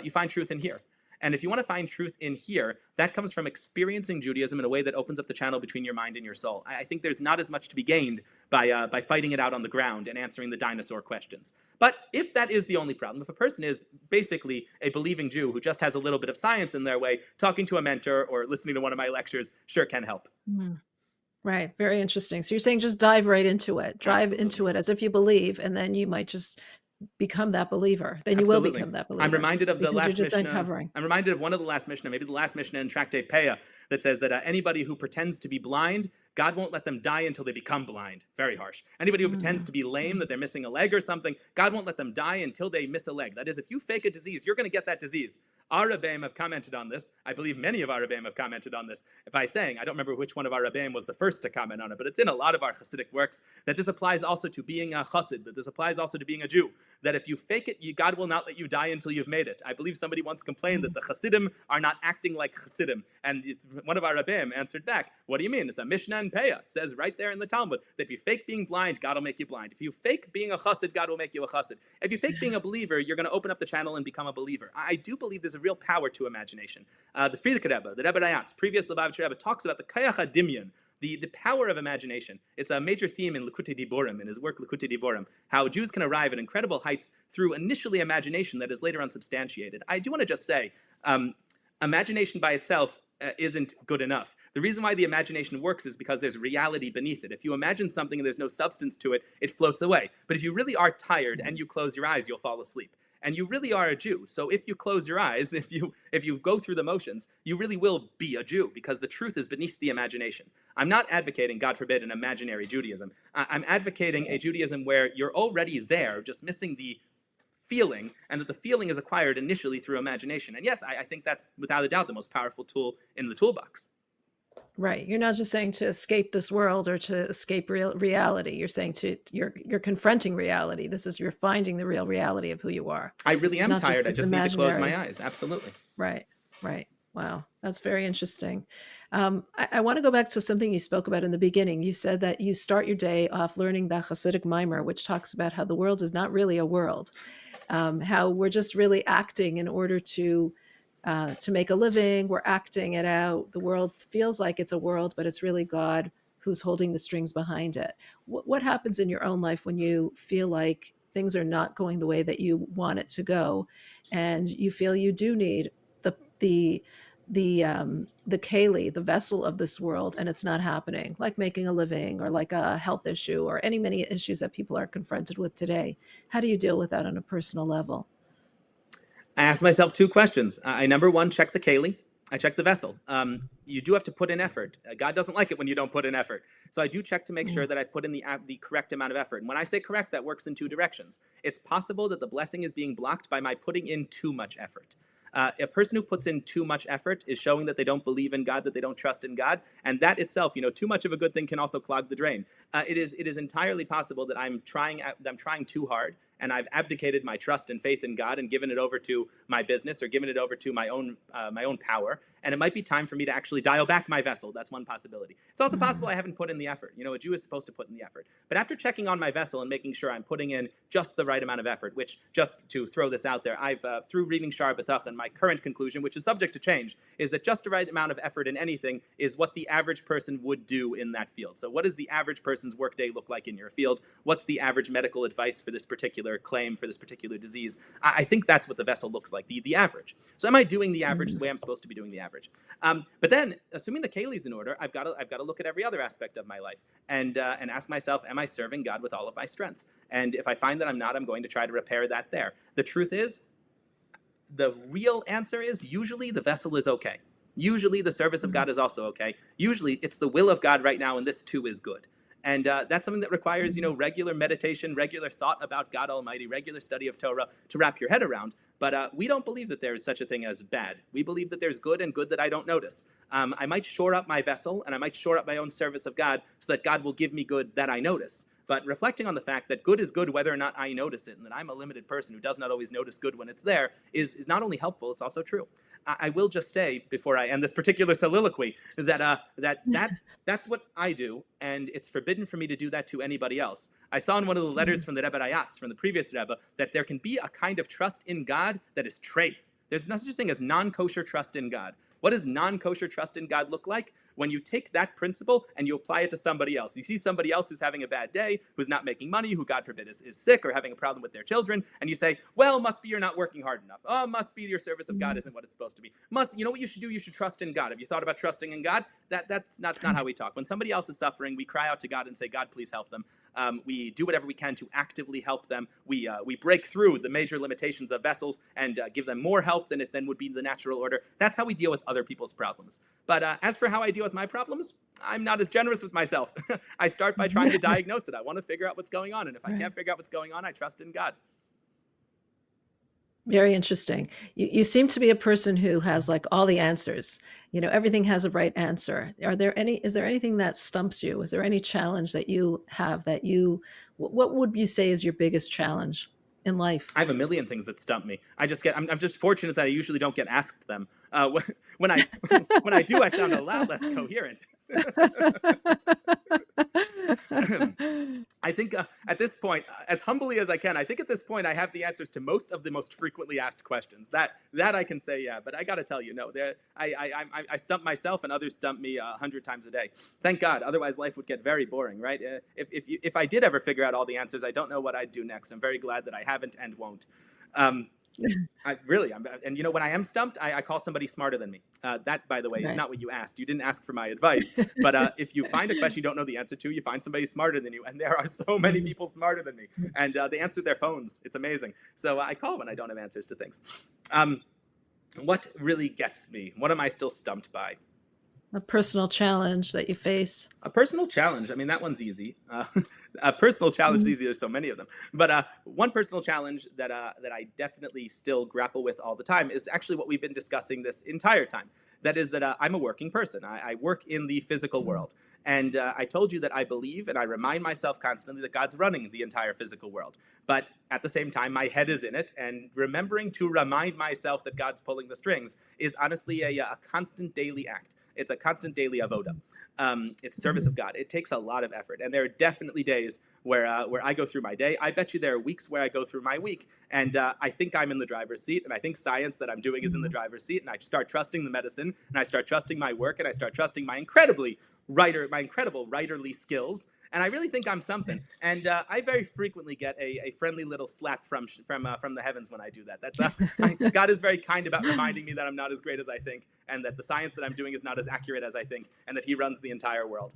You find truth in here. And if you want to find truth in here, that comes from experiencing Judaism in a way that opens up the channel between your mind and your soul. I think there's not as much to be gained by fighting it out on the ground and answering the dinosaur questions. But if that is the only problem, if a person is basically a believing Jew who just has a little bit of science in their way, talking to a mentor or listening to one of my lectures sure can help. Right. Very interesting. So you're saying just dive right into it. Dive into it as if you believe, and then you might just become that believer. Then you will become that believer. I'm reminded of the last Mishnah. Uncovering. I'm reminded of one of the last Mishnah, maybe the last Mishnah in Tractate Peah, that says that anybody who pretends to be blind, God won't let them die until they become blind. Very harsh. Anybody who pretends to be lame, that they're missing a leg or something, God won't let them die until they miss a leg. That is, if you fake a disease, you're going to get that disease. Our Rebbeim have commented on this. I believe many of our Rebbeim have commented on this by saying, I don't remember which one of our Rebbeim was the first to comment on it, but it's in a lot of our Hasidic works, that this applies also to being a Chassid, that this applies also to being a Jew, that if you fake it, God will not let you die until you've made it. I believe somebody once complained that the Hasidim are not acting like Hasidim, and one of our Rebbeim answered back, what do you mean? It's a Mishnah and Peah. It says right there in the Talmud that if you fake being blind, God will make you blind. If you fake being a Chassid, God will make you a Chassid. If you fake being a believer, you're going to open up the channel and become a believer. I do believe there's a real power to imagination. The Frierdiker Rebbe, the Rebbe Rayatz, previous Lubavitcher Rebbe, talks about the Kayach HaDimyon, the power of imagination. It's a major theme in Likutei Diborim, in his work Likutei Diborim, how Jews can arrive at incredible heights through initially imagination that is later unsubstantiated. I do want to just say, imagination by itself isn't good enough. The reason why the imagination works is because there's reality beneath it. If you imagine something and there's no substance to it, it floats away. But if you really are tired and you close your eyes, you'll fall asleep. And you really are a Jew. So if you close your eyes, if you go through the motions, you really will be a Jew, because the truth is beneath the imagination. I'm not advocating, God forbid, an imaginary Judaism. I'm advocating a Judaism where you're already there, just missing the feeling, and that the feeling is acquired initially through imagination. And yes, I think that's without a doubt the most powerful tool in the toolbox. Right. You're not just saying to escape this world or to escape reality. You're saying you're confronting reality. You're finding the real reality of who you are. I really am tired. I just need to close my eyes. Absolutely. Right. Right. Wow. That's very interesting. I want to go back to something you spoke about in the beginning. You said that you start your day off learning the Hasidic Mimer, which talks about how the world is not really a world, how we're just really acting in order to make a living. We're acting it out. The world feels like it's a world, but it's really God who's holding the strings behind it. What happens in your own life when you feel like things are not going the way that you want it to go, and you feel you do need the keli, the vessel of this world, and it's not happening, like making a living or like a health issue or many issues that people are confronted with today? How do you deal with that on a personal level? I ask myself two questions. Number one, check the keli. I check the vessel. You do have to put in effort. God doesn't like it when you don't put in effort. So I do check to make sure that I've put in the correct amount of effort. And when I say correct, that works in two directions. It's possible that the blessing is being blocked by my putting in too much effort. A person who puts in too much effort is showing that they don't believe in God, that they don't trust in God, and that itself, too much of a good thing can also clog the drain. It is entirely possible that I'm trying too hard, and I've abdicated my trust and faith in God and given it over to my business or given it over to my own power. And it might be time for me to actually dial back my vessel. That's one possibility. It's also possible I haven't put in the effort. A Jew is supposed to put in the effort. But after checking on my vessel and making sure I'm putting in just the right amount of effort, which, just to throw this out there, I've, through reading Chabad.org, my current conclusion, which is subject to change, is that just the right amount of effort in anything is what the average person would do in that field. So what does the average person's workday look like in your field? What's the average medical advice for this particular claim, for this particular disease? I think that's what the vessel looks like, the average. So am I doing the average the way I'm supposed to be doing the average? But then, assuming the keli's in order, I've got to look at every other aspect of my life and ask myself, am I serving God with all of my strength? And if I find that I'm not, I'm going to try to repair that there. The truth is, the real answer is usually the vessel is okay. Usually the service of God is also okay. Usually it's the will of God right now, and this too is good. And that's something that requires, regular meditation, regular thought about God Almighty, regular study of Torah to wrap your head around. But we don't believe that there is such a thing as bad. We believe that there's good and good that I don't notice. I might shore up my vessel, and I might shore up my own service of God so that God will give me good that I notice. But reflecting on the fact that good is good whether or not I notice it, and that I'm a limited person who does not always notice good when it's there, is not only helpful, it's also true. I will just say, before I end this particular soliloquy, that that's what I do, and it's forbidden for me to do that to anybody else. I saw in one of the letters from the Rebbe Rayatz, from the previous Rebbe, that there can be a kind of trust in God that is treif. There's no such thing as non-kosher trust in God. What does non-kosher trust in God look like? When you take that principle and you apply it to somebody else. You see somebody else who's having a bad day, who's not making money, who, God forbid, is sick or having a problem with their children, and you say, well, must be you're not working hard enough. Oh, must be your service of God isn't what it's supposed to be. You know what you should do? You should trust in God. Have you thought about trusting in God? That's not how we talk. When somebody else is suffering, we cry out to God and say, God, please help them. We do whatever we can to actively help them. We break through the major limitations of vessels and give them more help than would be the natural order. That's how we deal with other people's problems. But as for how I deal with my problems, I'm not as generous with myself. I start by trying to diagnose it. I want to figure out what's going on. And if I can't figure out what's going on, I trust in God. Very interesting. You seem to be a person who has like all the answers. Everything has a right answer. Is there anything that stumps you? Is there any challenge that you have what would you say is your biggest challenge in life? I have a million things that stump me. I'm just fortunate that I usually don't get asked them. When I when I do, I sound a lot less coherent. I think at this point, as humbly as I can, I think at this point I have the answers to most of the most frequently asked questions. That I can say, yeah. But I got to tell you, no. I stump myself, and others stump me 100 times a day. Thank God. Otherwise, life would get very boring, right? If I did ever figure out all the answers, I don't know what I'd do next. I'm very glad that I haven't and won't. When I am stumped, I call somebody smarter than me. That, by the way, is not what you asked. You didn't ask for my advice. But if you find a question you don't know the answer to, you find somebody smarter than you. And there are so many people smarter than me. And they answer their phones. It's amazing. So I call when I don't have answers to things. What really gets me? What am I still stumped by? A personal challenge that you face. A personal challenge. I mean, that one's easy. A personal challenge is easy. There's so many of them. But one personal challenge that I definitely still grapple with all the time is actually what we've been discussing this entire time. That is that I'm a working person. I work in the physical world. And I told you that I believe and I remind myself constantly that God's running the entire physical world. But at the same time, my head is in it. And remembering to remind myself that God's pulling the strings is honestly a constant daily act. It's a constant daily avoda. It's service of God. It takes a lot of effort. And there are definitely days where I go through my day. I bet you there are weeks where I go through my week and I think I'm in the driver's seat, and I think science that I'm doing is in the driver's seat, and I start trusting the medicine, and I start trusting my work, and I start trusting my incredible writerly skills. And I really think I'm something. And I very frequently get a friendly little slap from the heavens when I do that. God is very kind about reminding me that I'm not as great as I think, and that the science that I'm doing is not as accurate as I think, and that He runs the entire world.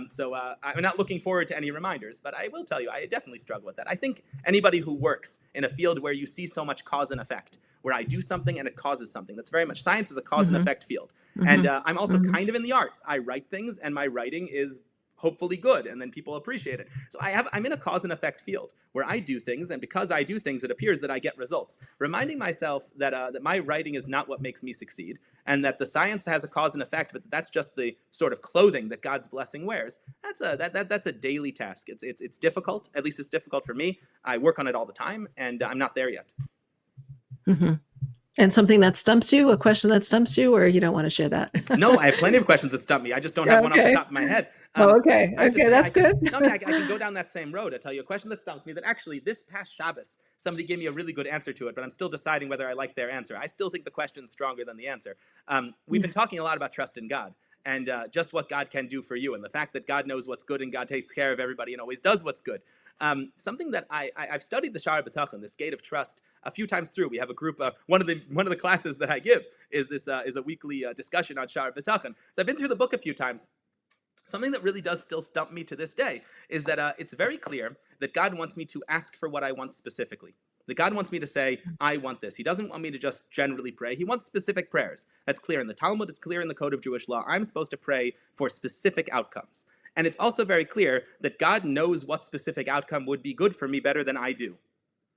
So I'm not looking forward to any reminders, but I will tell you, I definitely struggle with that. I think anybody who works in a field where you see so much cause and effect, where I do something and it causes something, that's very much, science is a cause and effect field. And I'm also kind of in the arts. I write things, and my writing is hopefully good, and then people appreciate it. So I'm in a cause and effect field where I do things, and because I do things, it appears that I get results. Reminding myself that my writing is not what makes me succeed, and that the science has a cause and effect, but that's just the sort of clothing that God's blessing wears. That's a daily task. It's difficult. At least it's difficult for me. I work on it all the time, and I'm not there yet. Mm-hmm. And something that stumps you, a question that stumps you, or you don't want to share that? No, I have plenty of questions that stump me. I just don't have one off the top of my head. Okay. Okay, that's good. I can go down that same road. I'll tell you a question that stumps me that actually this past Shabbos, somebody gave me a really good answer to it, but I'm still deciding whether I like their answer. I still think the question's stronger than the answer. We've been talking a lot about trust in God, and just what God can do for you, and the fact that God knows what's good and God takes care of everybody and always does what's good. Something that I've studied the Chabad.org, this gate of trust, a few times through. We have a group. One of the classes that I give is a weekly discussion on Chabad.org. So I've been through the book a few times. Something that really does still stump me to this day is that it's very clear that God wants me to ask for what I want specifically. That God wants me to say, I want this. He doesn't want me to just generally pray. He wants specific prayers. That's clear in the Talmud. It's clear in the Code of Jewish Law. I'm supposed to pray for specific outcomes. And it's also very clear that God knows what specific outcome would be good for me better than I do,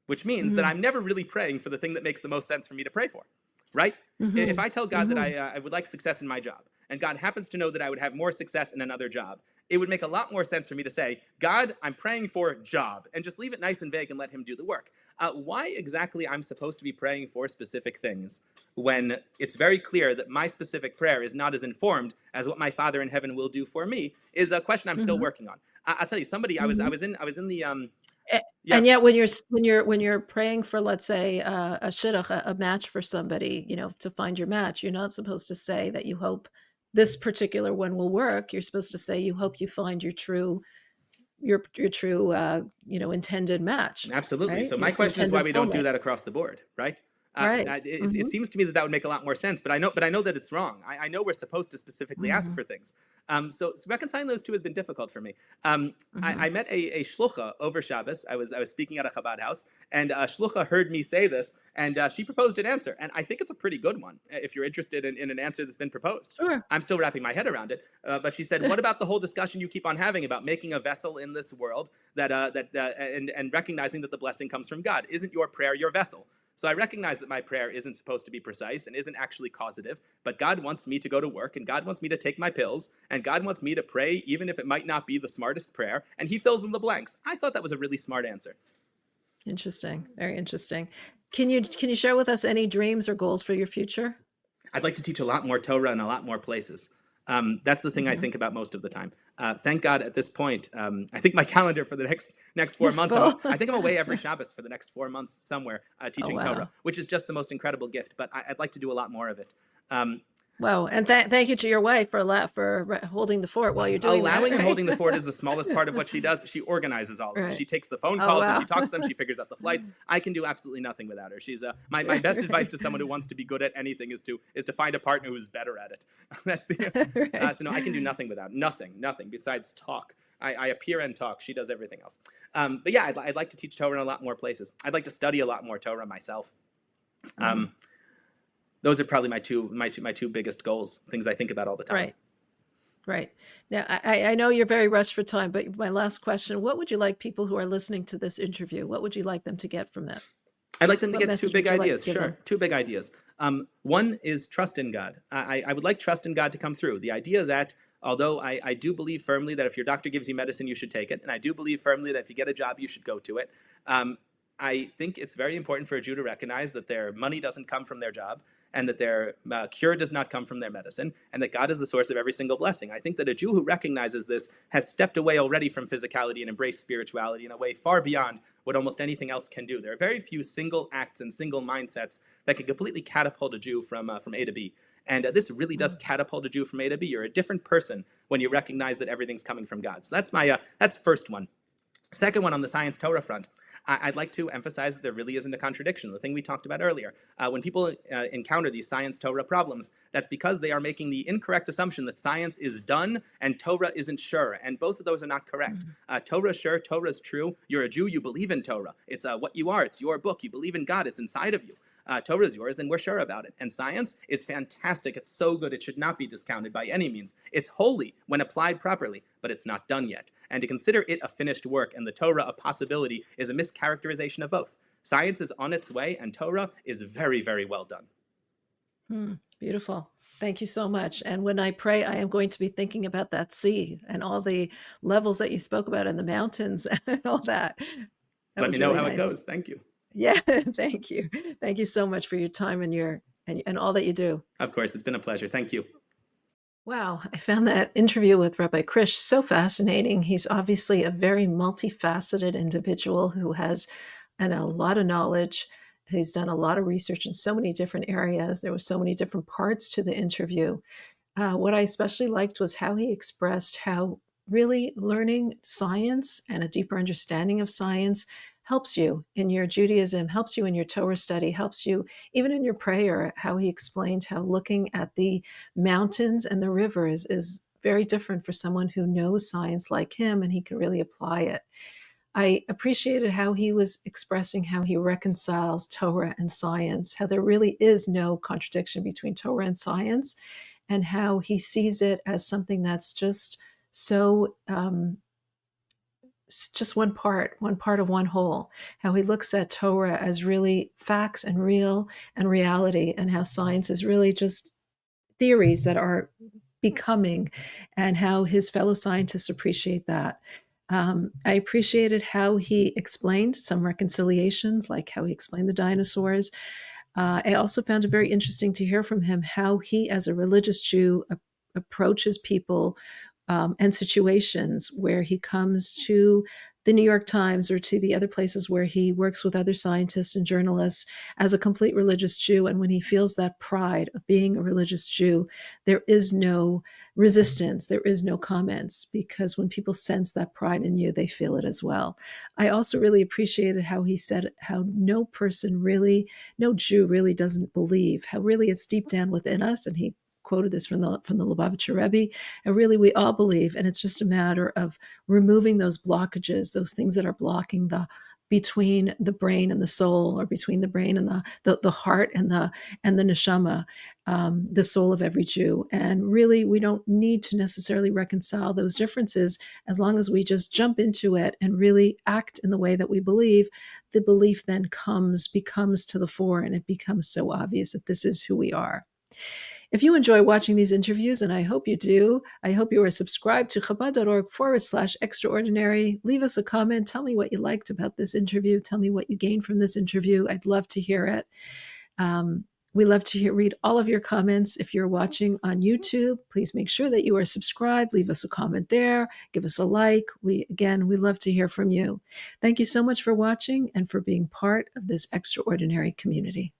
which means that I'm never really praying for the thing that makes the most sense for me to pray for, right? If I tell God that I would like success in my job, and God happens to know that I would have more success in another job, it would make a lot more sense for me to say, God, I'm praying for job, and just leave it nice and vague and let Him do the work. Why exactly I'm supposed to be praying for specific things when it's very clear that my specific prayer is not as informed as what my Father in heaven will do for me is a question I'm still working on. I'll tell you, somebody I was in the yeah. And yet, when you're praying for, let's say, a shidduch, a match for somebody, to find your match, you're not supposed to say that you hope this particular one will work. You're supposed to say you hope you find your true intended match. Absolutely. Right? So my question is why we don't do that across the board, right? Right. It seems to me that would make a lot more sense, but I know that it's wrong. I know we're supposed to specifically ask for things. So reconciling those two has been difficult for me. I met a shlucha over Shabbos. I was speaking at a Chabad house, and a shlucha heard me say this, and she proposed an answer. And I think it's a pretty good one, if you're interested in an answer that's been proposed. Sure. I'm still wrapping my head around it. But she said, what about the whole discussion you keep on having about making a vessel in this world and recognizing that the blessing comes from God? Isn't your prayer your vessel? So I recognize that my prayer isn't supposed to be precise and isn't actually causative, but God wants me to go to work, and God wants me to take my pills, and God wants me to pray even if it might not be the smartest prayer, and He fills in the blanks. I thought that was a really smart answer. Interesting. Very interesting. Can you share with us any dreams or goals for your future? I'd like to teach a lot more Torah in a lot more places. That's the thing I think about most of the time. Thank God at this point, I think my calendar for the next 4 months, I think I'm away every Shabbos for the next 4 months somewhere teaching Torah, which is just the most incredible gift. But I'd like to do a lot more of it. Wow. And thank you to your wife for holding the fort while you're doing Allowing that, right? and holding the fort is the smallest part of what she does. She organizes all of it. She takes the phone calls and she talks to them. She figures out the flights. I can do absolutely nothing without her. She's my best advice to someone who wants to be good at anything is to find a partner who's better at it. That's the so no, I can do nothing without nothing besides talk. I appear and talk. She does everything else. But yeah, I'd like to teach Torah in a lot more places. I'd like to study a lot more Torah myself. Those are probably my two biggest goals, things I think about all the time. Right. Now, I know you're very rushed for time, but my last question, what would you like people who are listening to this interview, what would you like them to get from it? I'd like them to get two big ideas. Sure. Two big ideas. One is trust in God. I would like trust in God to come through. The idea that although I do believe firmly that if your doctor gives you medicine, you should take it. And I do believe firmly that if you get a job, you should go to it. I think it's very important for a Jew to recognize that their money doesn't come from their job, and that their cure does not come from their medicine, and that God is the source of every single blessing. I think that a Jew who recognizes this has stepped away already from physicality and embraced spirituality in a way far beyond what almost anything else can do. There are very few single acts and single mindsets that can completely catapult a Jew from A to B. And this really does catapult a Jew from A to B. You're a different person when you recognize that everything's coming from God. So that's first one. Second one, on the science Torah front, I'd like to emphasize that there really isn't a contradiction. The thing we talked about earlier, when people encounter these science Torah problems, that's because they are making the incorrect assumption that science is done and Torah isn't sure. And both of those are not correct. Torah is sure, Torah is true. You're a Jew, you believe in Torah. It's what you are. It's your book. You believe in God. It's inside of you. Torah is yours, and we're sure about it. And science is fantastic. It's so good. It should not be discounted by any means. It's holy when applied properly, but it's not done yet. And to consider it a finished work and the Torah a possibility is a mischaracterization of both. Science is on its way, and Torah is very, very well done. Beautiful. Thank you so much. And when I pray, I am going to be thinking about that sea and all the levels that you spoke about in the mountains and all that. Let me know how it goes. Thank you. Yeah, thank you. Thank you so much for your time and all that you do. Of course, it's been a pleasure. Thank you. Wow, I found that interview with Rabbi Krisch so fascinating. He's obviously a very multifaceted individual who has a lot of knowledge. He's done a lot of research in so many different areas. There were so many different parts to the interview. What I especially liked was how he expressed how really learning science and a deeper understanding of science helps you in your Judaism, helps you in your Torah study, helps you even in your prayer. How he explained how looking at the mountains and the rivers is very different for someone who knows science like him, and he can really apply it. I appreciated how he was expressing how he reconciles Torah and science, how there really is no contradiction between Torah and science, and how he sees it as something that's just so just one part of one whole. How he looks at Torah as really facts and real and reality, and how science is really just theories that are becoming, and how his fellow scientists appreciate that. I appreciated how he explained some reconciliations, like how he explained the dinosaurs. I also found it very interesting to hear from him how he, as a religious Jew, approaches people and situations where he comes to the New York Times or to the other places where he works with other scientists and journalists as a complete religious Jew. And when he feels that pride of being a religious Jew, there is no resistance, there is no comments, because when people sense that pride in you, they feel it as well. I also really appreciated how he said how no Jew really doesn't believe, how really it's deep down within us. And he quoted this from the Lubavitcher Rebbe, and really we all believe, and it's just a matter of removing those blockages, those things that are blocking between the brain and the soul, or between the brain and the heart and the neshama, the soul of every Jew. And really, we don't need to necessarily reconcile those differences as long as we just jump into it and really act in the way that we believe. The belief then becomes to the fore, and it becomes so obvious that this is who we are. If you enjoy watching these interviews, and I hope you do, I hope you are subscribed to Chabad.org/extraordinary. Leave us a comment. Tell me what you liked about this interview. Tell me what you gained from this interview. I'd love to hear it. We love to read all of your comments. If you're watching on YouTube, please make sure that you are subscribed. Leave us a comment there. Give us a like. We love to hear from you. Thank you so much for watching and for being part of this extraordinary community.